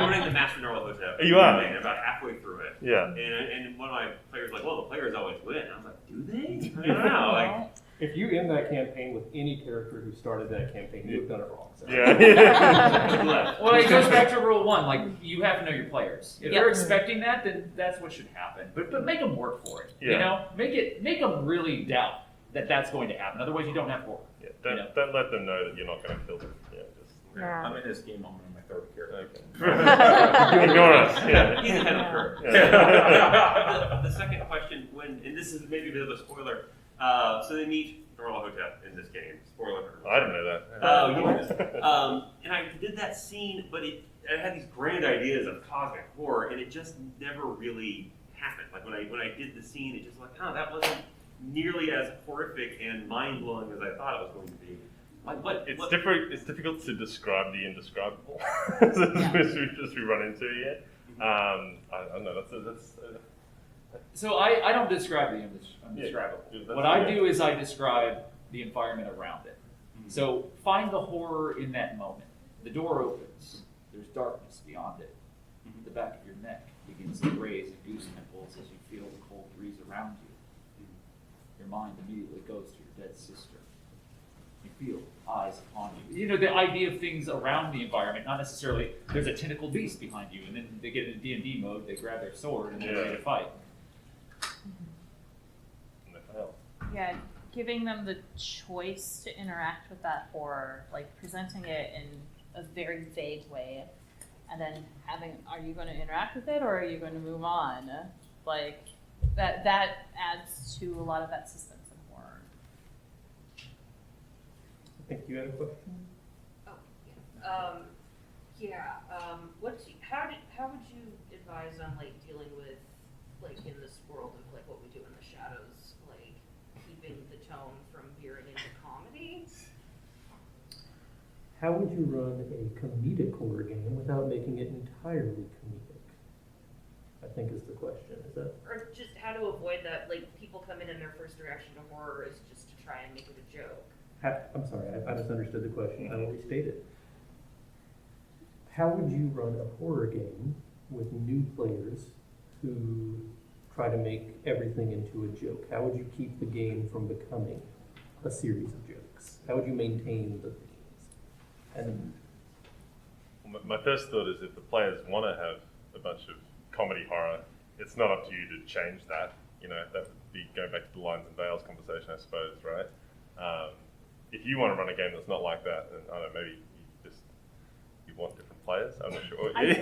running the Master Neural Hotel. You are? And about halfway through it. Yeah. And one of my players like, well, the players always win. I was like, do they? I don't know. Like, If you end that campaign with any character who started that campaign, you've done it wrong. Sir. Yeah. Well, it goes back to rule 1. Like, you have to know your players. If Yep. they're expecting that, then that's what should happen. But make them work for it. You Yeah. know, make them really doubt that that's going to happen. Otherwise, you don't have horror. Yeah, don't let them know that you're not going to kill them. Yeah, just Yeah. I'm in this game, I'm in my 3rd character. okay. You ignore us. Yeah. he's ahead of the curve. Yeah. The second question, and this is maybe a bit of a spoiler, so they meet Neural Hotel in this game. Spoiler. I didn't know that. Oh, you and I did that scene, but I had these grand ideas of cosmic horror, and it just never really happened. Like when I did the scene, it just like, oh, that wasn't nearly as horrific and mind blowing as I thought it was going to be. Like what? It's what- different. It's difficult to describe the indescribable, as we run into here. I don't know. That's So I don't describe the undescribable. Yeah, that's What I okay. do is I describe the environment around it. So find the horror in that moment. The door opens. There's darkness beyond it. The back of your neck begins to raise at goose pimples as you feel the cold breeze around you. Your mind immediately goes to your dead sister. You feel eyes upon you. You know, the idea of things around the environment, not necessarily there's a tentacle beast behind you, and then they get into D&D mode, they grab their sword, and they're ready to fight. Yeah, giving them the choice to interact with that horror, like presenting it in a very vague way, and then are you going to interact with it or are you going to move on? Like that adds to a lot of that suspense in horror. I think you had a question. How would you advise on like dealing with like in this world of like what we do in the shadows, like keeping the tone from veering into comedy? How would you run a comedic horror game without making it entirely comedic? I think is the question. Is that? Or just how to avoid that, like people come in and their first reaction to horror is just to try and make it a joke. I'm sorry, I misunderstood the question. I will restate it. How would you run a horror game with new players who try to make everything into a joke? How would you keep the game from becoming a series of jokes? How would you maintain the themes? And My first thought is if the players want to have a bunch of comedy horror, it's not up to you to change that. You know, that would be going back to the lines and veils conversation, I suppose, right? If you want to run a game that's not like that, then I don't know, maybe you want different players. I'm not sure. I think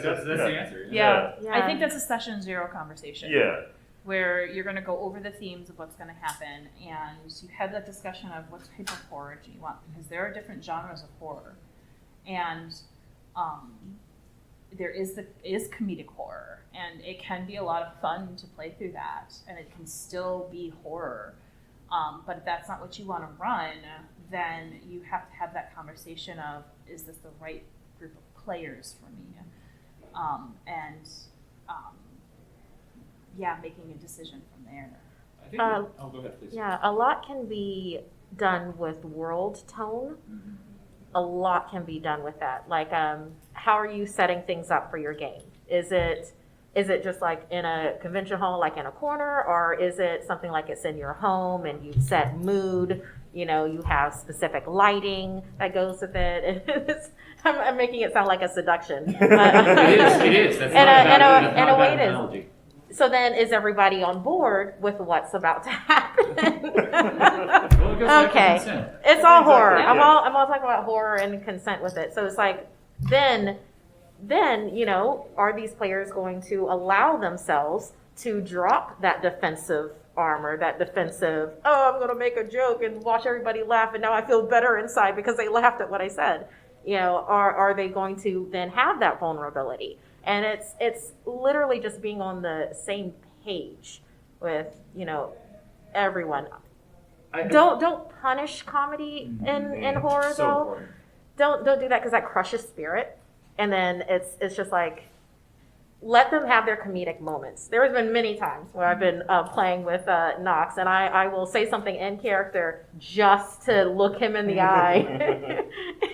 That's the answer. Yeah. Yeah. I think that's a session 0 conversation. Yeah. Where you're going to go over the themes of what's going to happen, and you have that discussion of what type of horror do you want, because there are different genres of horror, and there is comedic horror, and it can be a lot of fun to play through that, and it can still be horror. But if that's not what you want to run, then you have to have that conversation of, is this the right group of players for me? and yeah, making a decision from there. I think. Oh, go ahead, please. Yeah, a lot can be done with world tone. A lot can be done with that. Like, how are you setting things up for your game? Is it just like in a convention hall, like in a corner, or is it something like it's in your home and you set mood? You know, you have specific lighting that goes with it. I'm making it sound like a seduction. It is. That's in a way bad it is. analogy. So then, is everybody on board with what's about to happen? Well, it goes back to Okay, consent. it's all horror. Yeah. I'm all talking about horror and consent with it. So it's like, then you know, are these players going to allow themselves to drop that defensive armor, that defensive, oh, I'm going to make a joke and watch everybody laugh, and now I feel better inside because they laughed at what I said. You know, are they going to then have that vulnerability? And it's literally just being on the same page with, you know, everyone. Don't punish comedy in horror So though. important. Don't do that because that crushes spirit. And then it's just like, let them have their comedic moments. There has been many times where I've been playing with Nox, and I will say something in character just to look him in the eye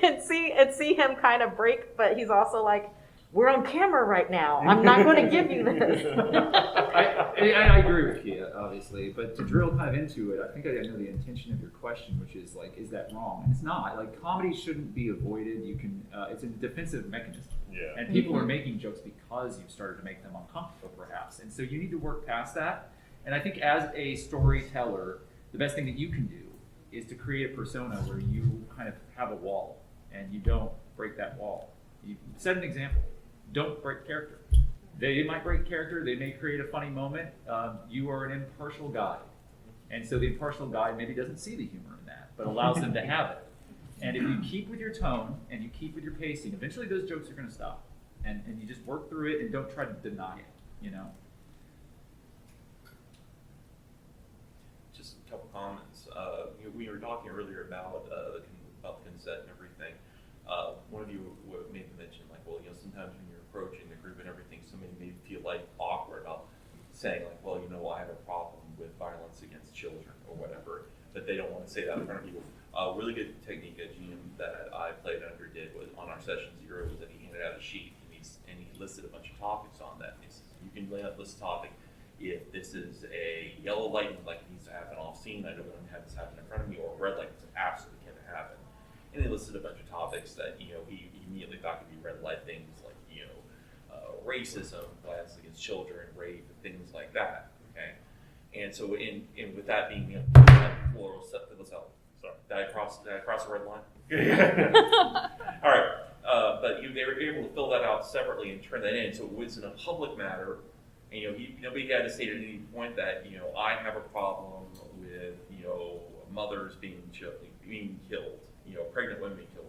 and see him kind of break. But he's also like, we're on camera right now. I'm not going to give you this. I agree with you, obviously, but to drill kind of into it, I think I know the intention of your question, which is like, is that wrong? And it's not. Like, comedy shouldn't be avoided. You can, it's a defensive mechanism. Yeah. And people are making jokes because you've started to make them uncomfortable, perhaps. And so you need to work past that. And I think as a storyteller, the best thing that you can do is to create a persona where you kind of have a wall and you don't break that wall. You set an example. Don't break character. They might break character. They may create a funny moment. You are an impartial guide. And so the impartial guide maybe doesn't see the humor in that, but allows them to have it. And if you keep with your tone and you keep with your pacing, eventually those jokes are going to stop. And you just work through it and don't try to deny it, you know? Just a couple comments. We were talking earlier about the consent and everything. One of you made the mention, like, well, you know, sometimes when you're approaching the group and everything, somebody may feel like awkward about saying, like, well, you know, I have a problem with violence against children or whatever, but they don't want to say that in front of people. A really good technique a GM that I played under did was on our session 0 was that he handed out a sheet and he listed a bunch of topics on that. And he says, you can lay out this topic if this is a yellow light, like it needs to happen off scene, I don't want to have this happen in front of me, or a red light, it's absolutely can't happen. And he listed a bunch of topics that, you know, he immediately thought could be red light things like, you know, racism, violence against children, rape, things like that. Okay, and so in with that being, you know, let's help. Sorry, did I cross a red line? All right, but they were able to fill that out separately and turn that in, so it was in a public matter. And, you know, nobody had to state at any point that, you know, I have a problem with, you know, mothers being killed, you know, pregnant women being killed.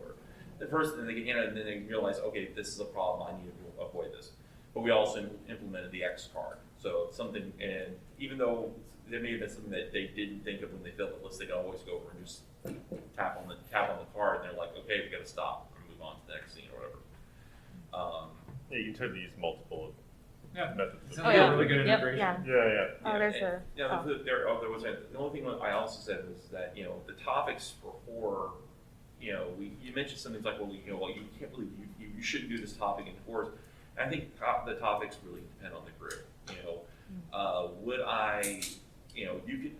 The first thing they get handed, and then they realize, okay, this is a problem, I need to avoid this. But we also implemented the X card. So something, and even though there may have been something that they didn't think of when they filled the list, they can always go over and just tap on the card, and they're like, okay, we got to stop and move on to the next scene or whatever. Yeah, you can totally use multiple methods. Sounds like a really good Yep. integration. Yeah. Oh, there's and, there was the only thing I also said was that, you know, the topics for horror, you know, you mentioned something like, well, you know, well, you can't believe you shouldn't do this topic in horror. And I think the topics really depend on the group. You know, would I, you know, you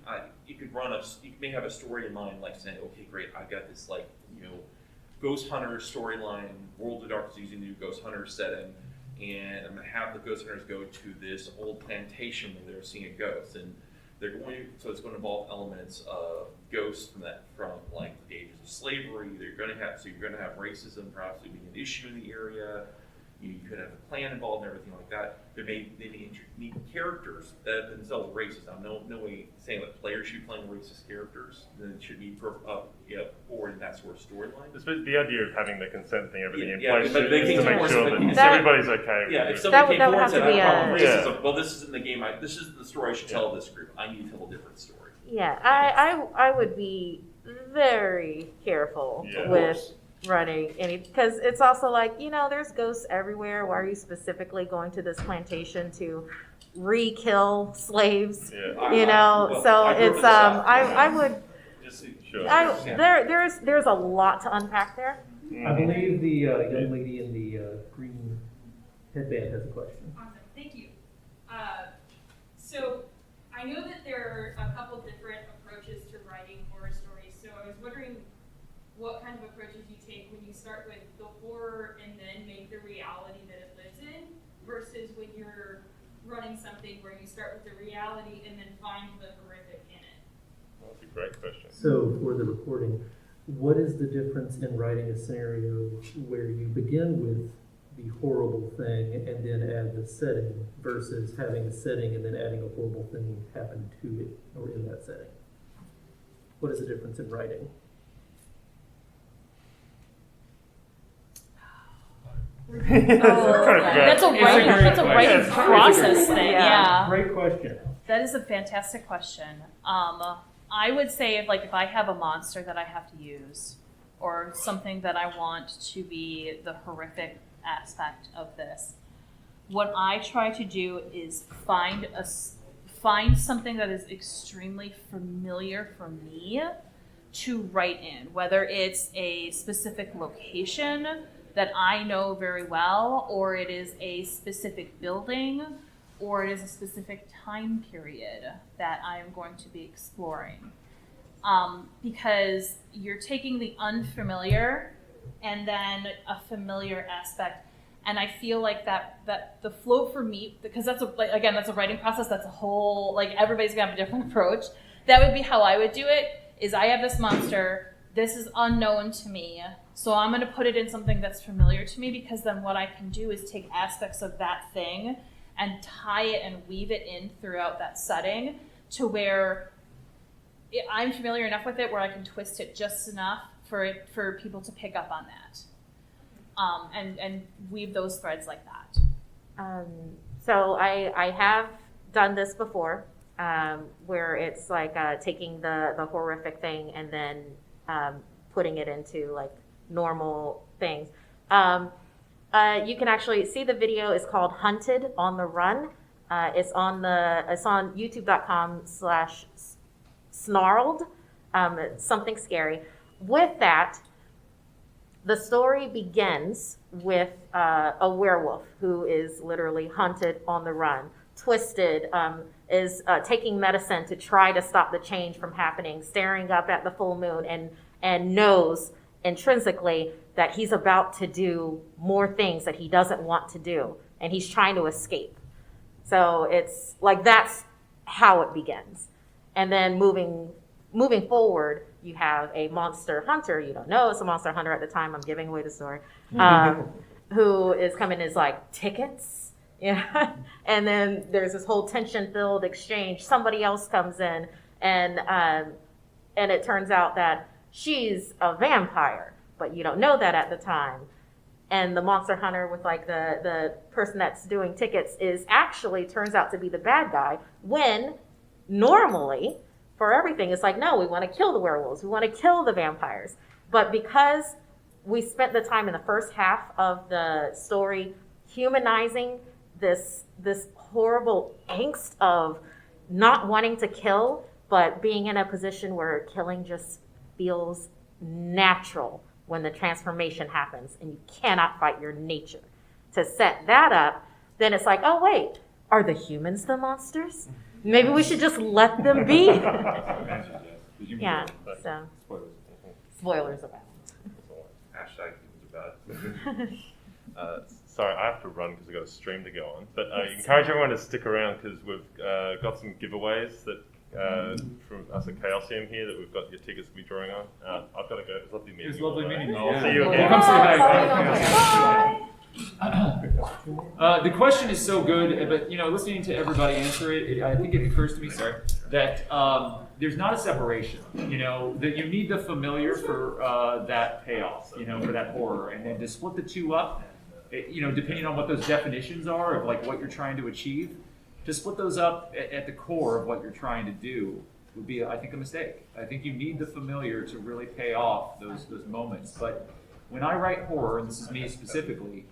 may have a story in mind, like saying, okay, great, I've got this, like, you know, Ghost Hunter storyline, World of Darkness using the new Ghost Hunter setting, and I'm gonna have the Ghost Hunters go to this old plantation where they're seeing a ghost, and they're going, so it's going to involve elements of ghosts from like the ages of slavery. You're going to have racism perhaps being an issue in the area. You could have a plan involved and everything like that. They may need characters that themselves are racist. I'm no way saying that players should be playing racist characters. Then it should be forward in that sort of storyline. The idea of having the consent thing, everything in Yeah, place, but they is to can make force sure it, that everybody's okay with Yeah, it. if somebody That came would forward and have said, to I have a be problem with racism, well, this isn't the game. This isn't the story I should tell this group. I need to tell a different story. Yeah, I would be very careful Yeah. with running any, because it's also like, there's ghosts everywhere. Why are you specifically going to this plantation to re-kill slaves? Yeah. So I grew up it's in the South. I would Sure. there's a lot to unpack there. I believe the young lady in the green headband has a question. Awesome, thank you. So I know that there are a couple different approaches to writing horror stories. So I was wondering what kind of approaches you take when you start with the horror and then make the reality that it lives in, versus when you're running something where you start with the reality and then find the horrific in it. That's a great question. So for the recording, what is the difference in writing a scenario where you begin with the horrible thing and then add the setting versus having a setting and then adding a horrible thing happen to it or in that setting? What is the difference in writing? That's a writing process thing. Yeah. Great question. That is a fantastic question. I would say if I have a monster that I have to use, or something that I want to be the horrific aspect of this, what I try to do is find something that is extremely familiar for me to write in, whether it's a specific location that I know very well, or it is a specific building, or it is a specific time period that I am going to be exploring. Because you're taking the unfamiliar and then a familiar aspect. And I feel like that the flow for me, because that's a writing process, that's a whole, everybody's gonna have a different approach. That would be how I would do it, is I have this monster, this is unknown to me, so I'm gonna put it in something that's familiar to me, because then what I can do is take aspects of that thing and tie it and weave it in throughout that setting to where I'm familiar enough with it where I can twist it just enough for people to pick up on that. And weave those threads like that. So I have done this before, where it's taking the horrific thing and then putting it into normal things. You can actually see the video is called Hunted on the Run. It's on youtube.com/snarled. It's something scary. With that, the story begins with a werewolf who is literally hunted on the run, twisted, is taking medicine to try to stop the change from happening, staring up at the full moon, and knows intrinsically that he's about to do more things that he doesn't want to do, and he's trying to escape. So it's that's how it begins. And then moving forward, you have a monster hunter. You don't know it's a monster hunter at the time. I'm giving away the story. Who is coming as tickets. Yeah. And then there's this whole tension-filled exchange. Somebody else comes in, and it turns out that she's a vampire, but you don't know that at the time. And the monster hunter with the person that's doing tickets turns out to be the bad guy, when normally for everything it's no, we want to kill the werewolves, we want to kill the vampires. But because we spent the time in the first half of the story humanizing this horrible angst of not wanting to kill, but being in a position where killing just feels natural when the transformation happens and you cannot fight your nature. To set that up, then it's oh wait, are the humans the monsters? Maybe we should just let them be. Yeah, so spoilers about Hashtag humans are bad. Sorry, I have to run because I've got a stream to go on. But I encourage everyone to stick around because we've got some giveaways that from us at Chaosium here that we've got your tickets to be drawing on. I've got to go. It's lovely meeting you. It was lovely meeting you. I'll Yeah. see you Well, again. come say hi. The question is so good, but listening to everybody answer it, I think it occurs to me, that there's not a separation. That you need the familiar for that payoff, for that horror, and then to split the two up, depending on what those definitions are of what you're trying to achieve, to split those up at the core of what you're trying to do would be, I think, a mistake. I think you need the familiar to really pay off those moments, but when I write horror, and this is me specifically,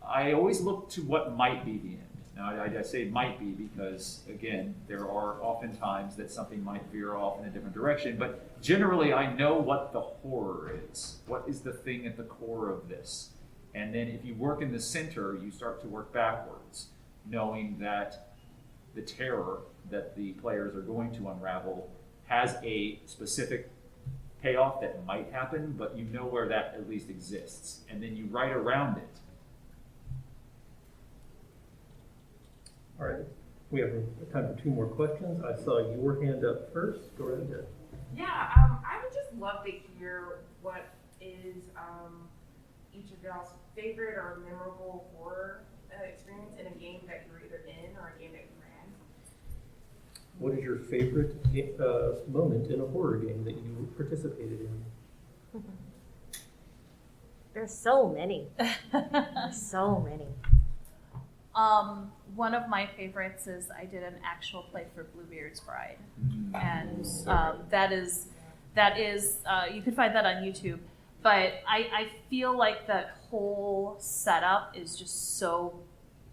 I always look to what might be the end. Now, I say might be because, again, there are often times that something might veer off in a different direction, but generally I know what the horror is. What is the thing at the core of this? And then if you work in the center, you start to work backwards, knowing that the terror that the players are going to unravel has a specific payoff that might happen, but you know where that at least exists, and then you write around it. All right, we have time for 2 more questions. I saw your hand up first. Go right ahead. Yeah, I would just love to hear what is each of y'all's favorite or memorable horror experience in a game that you were either in or a game that you ran. What is your favorite moment in a horror game that you participated in? There's so many. There's so many. One of my favorites is I did an actual play for Bluebeard's Bride, and that is you can find that on YouTube. But I feel like that whole setup is just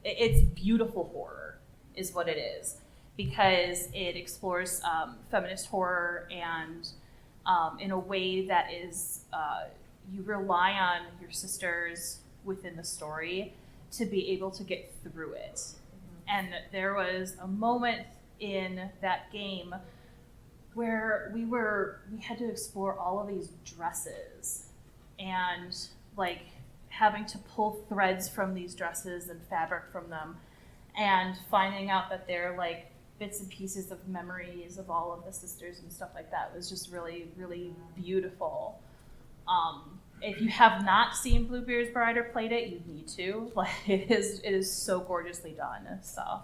it's beautiful horror is what it is, because it explores feminist horror and in a way that is you rely on your sisters within the story to be able to get through it. And there was a moment in that game where we had to explore all of these dresses and like having to pull threads from these dresses and fabric from them and finding out that they're like bits and pieces of memories of all of the sisters and stuff like that. It was just really, really beautiful. If you have not seen Bluebeard's Bride or played it, you need to. Like it is so gorgeously done. So.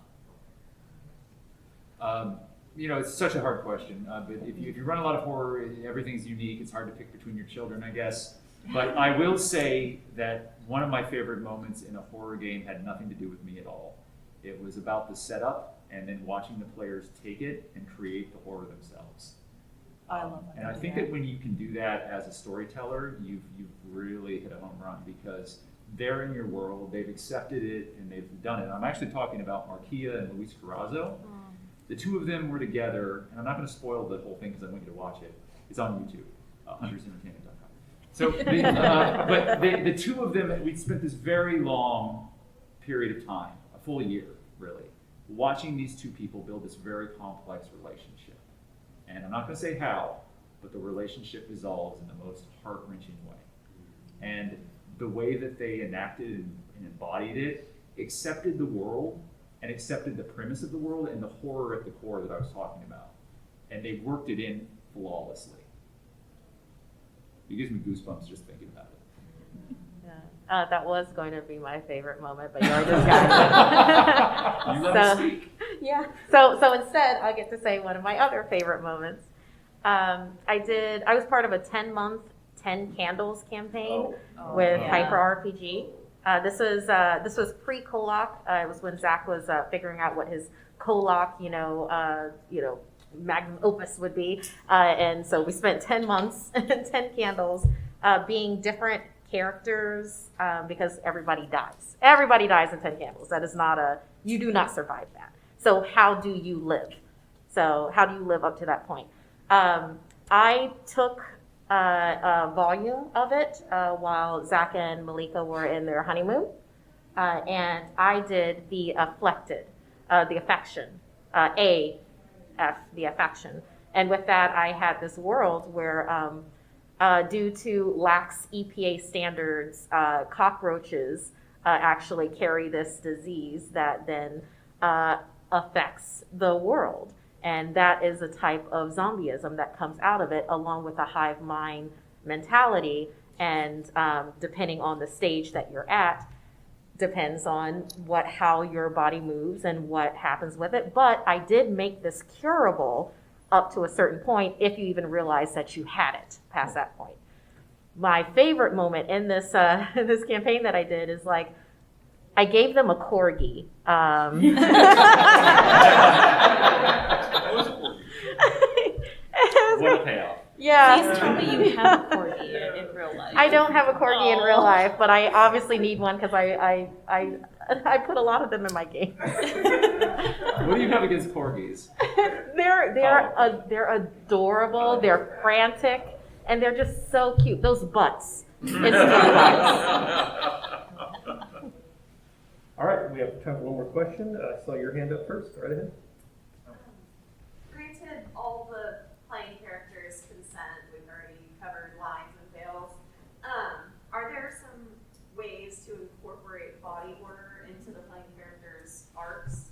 It's such a hard question. But if you run a lot of horror, everything's unique. It's hard to pick between your children, I guess. But I will say that one of my favorite moments in a horror game had nothing to do with me at all. It was about the setup and then watching the players take it and create the horror themselves. I love that. And I think that when you can do that as a storyteller, you've really hit a home run, because they're in your world, they've accepted it, and they've done it. I'm actually talking about Markeia and Luis Carrazzo. The two of them were together, and I'm not going to spoil the whole thing because I want you to watch it. It's on YouTube, huntersentertainment.com. So, but the two of them, we spent this very long period of time, a full year, really, watching these two people build this very complex relationship. And I'm not going to say how, but the relationship resolves in the most heart-wrenching way. And the way that they enacted and embodied it, accepted the world and accepted the premise of the world and the horror at the core that I was talking about. And they worked it in flawlessly. It gives me goosebumps just thinking about it. Yeah. That was going to be my favorite moment, but you already just got it. You let me speak. Yeah. So instead, I get to say one of my other favorite moments. I was part of a 10-month, 10 Candles campaign with Hyper RPG. This was pre-Kolak. It was when Zach was figuring out what his Kolak, magnum opus would be. And so we spent 10 months, 10 Candles, being different characters, because everybody dies. Everybody dies in 10 Candles. That is you do not survive that. So how do you live? So how do you live up to that point? I took a volume of it while Zach and Malika were in their honeymoon, and I did the afflicted, the affection, the affection. And with that, I had this world where, due to lax EPA standards, cockroaches actually carry this disease that then affects the world. And that is a type of zombieism that comes out of it, along with a hive mind mentality. And depending on the stage that you're at, depends on how your body moves and what happens with it. But I did make this curable up to a certain point, if you even realize that you had it past that point. My favorite moment in this this campaign that I did is I gave them a corgi. What a payoff. Yeah. Please tell me you have a corgi in real life. I don't have a corgi in real Aw. life, but I obviously need one because I put a lot of them in my game. What do you have against corgis? They're adorable. They're frantic, and they're just so cute. Those butts. It's the butts. All right, we have time for one more question. I saw your hand up first. Right ahead. Granted, all the playing characters consent. We've already covered lines and veils. Are there some ways to incorporate body horror into the playing characters' arcs?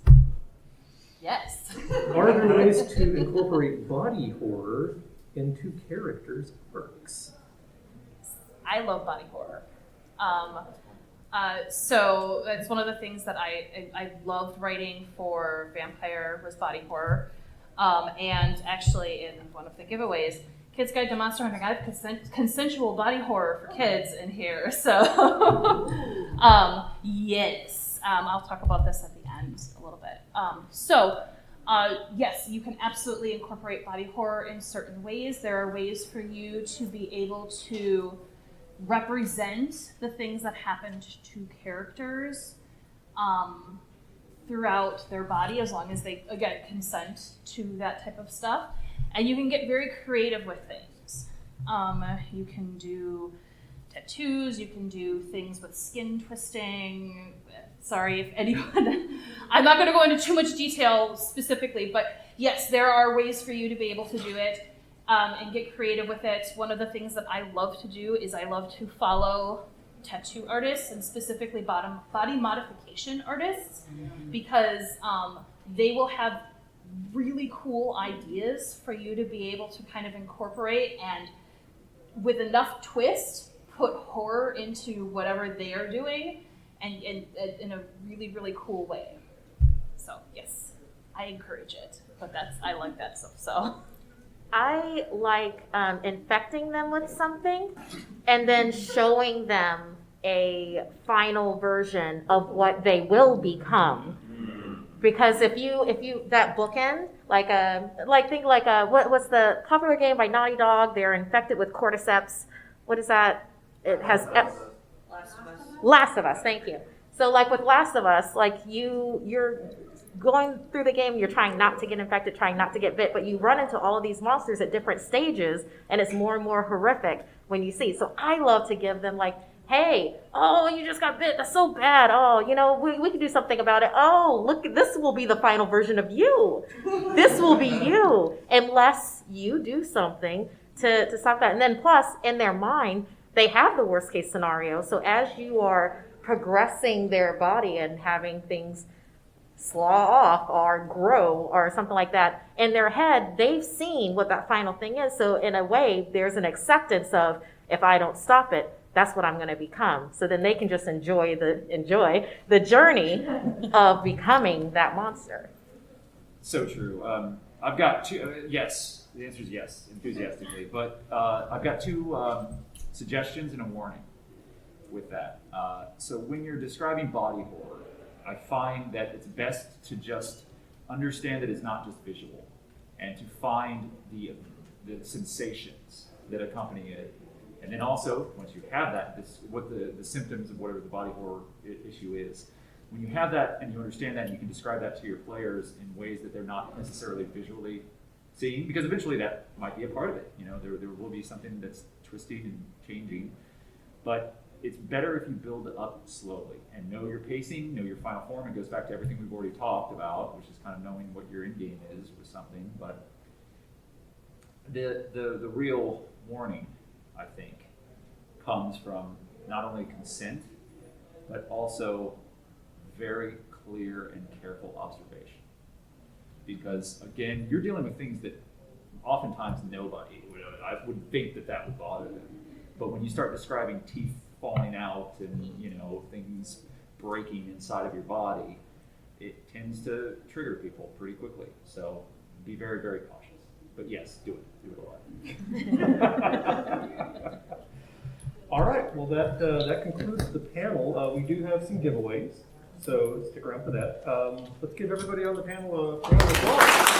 Yes. Are there ways to incorporate body horror into characters' arcs? I love body horror. So it's one of the things that I loved writing for Vampire was body horror. And actually in one of the giveaways, Kids Guide to Monster Hunting, I have consensual body horror for kids in here. So yes, I'll talk about this at the end a little bit. Yes, you can absolutely incorporate body horror in certain ways. There are ways for you to be able to represent the things that happened to characters throughout their body, as long as they, again, consent to that type of stuff. And you can get very creative with things. You can do tattoos, you can do things with skin twisting. Sorry if anyone, I'm not going to go into too much detail specifically, but yes, there are ways for you to be able to do it. And get creative with it. One of the things that I love to do is I love to follow tattoo artists and specifically body modification artists because they will have really cool ideas for you to be able to kind of incorporate and with enough twist, put horror into whatever they are doing and in a really, really cool way. So yes, I encourage it, but I like that stuff, so. I like infecting them with something and then showing them a final version of what they will become. Because if you that bookend, what's the popular game by Naughty Dog? They're infected with cordyceps. What is that? It has Last of Us. Thank you. So like with Last of Us, like you're going through the game, you're trying not to get infected, trying not to get bit, but you run into all of these monsters at different stages, and it's more and more horrific when you see. So I love to give them like, hey, oh, you just got bit, that's so bad. Oh, we can do something about it. Oh, look, this will be the final version of you. This will be you, unless you do something to stop that. And then plus, in their mind, they have the worst case scenario. So as you are progressing their body and having things slaw off or grow or something like that, in their head, they've seen what that final thing is. So in a way, there's an acceptance of, if I don't stop it, that's what I'm going to become. So then they can just enjoy the journey of becoming that monster. So true. I've got two, yes, the answer is yes, enthusiastically, but I've got two suggestions and a warning with that. So when you're describing body horror, I find that it's best to just understand that it's not just visual, and to find the sensations that accompany it. And then also, once you have that, what the symptoms of whatever the body horror issue is. When you have that and you understand that, and you can describe that to your players in ways that they're not necessarily visually seeing, because eventually that might be a part of it. There will be something that's twisting and changing, but it's better if you build it up slowly and know your pacing, know your final form. It goes back to everything we've already talked about, which is kind of knowing what your end game is with something. But the real warning, I think, comes from not only consent, but also very clear and careful observation. Because again, you're dealing with things that oftentimes nobody I wouldn't think that would bother them. But when you start describing teeth falling out and things breaking inside of your body, it tends to trigger people pretty quickly. So be very, very cautious. But yes, do it a lot. All right, well that concludes the panel. We do have some giveaways, so stick around for that. Let's give everybody on the panel a round of applause.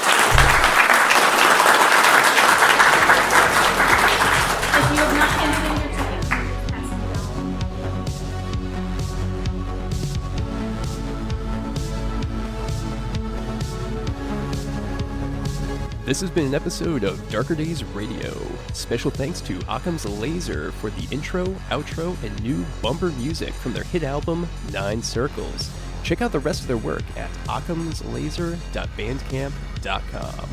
This has been an episode of Darker Days Radio. Special thanks to Occam's Laser for the intro, outro, and new bumper music from their hit album, 9 Circles. Check out the rest of their work at occamslaser.bandcamp.com.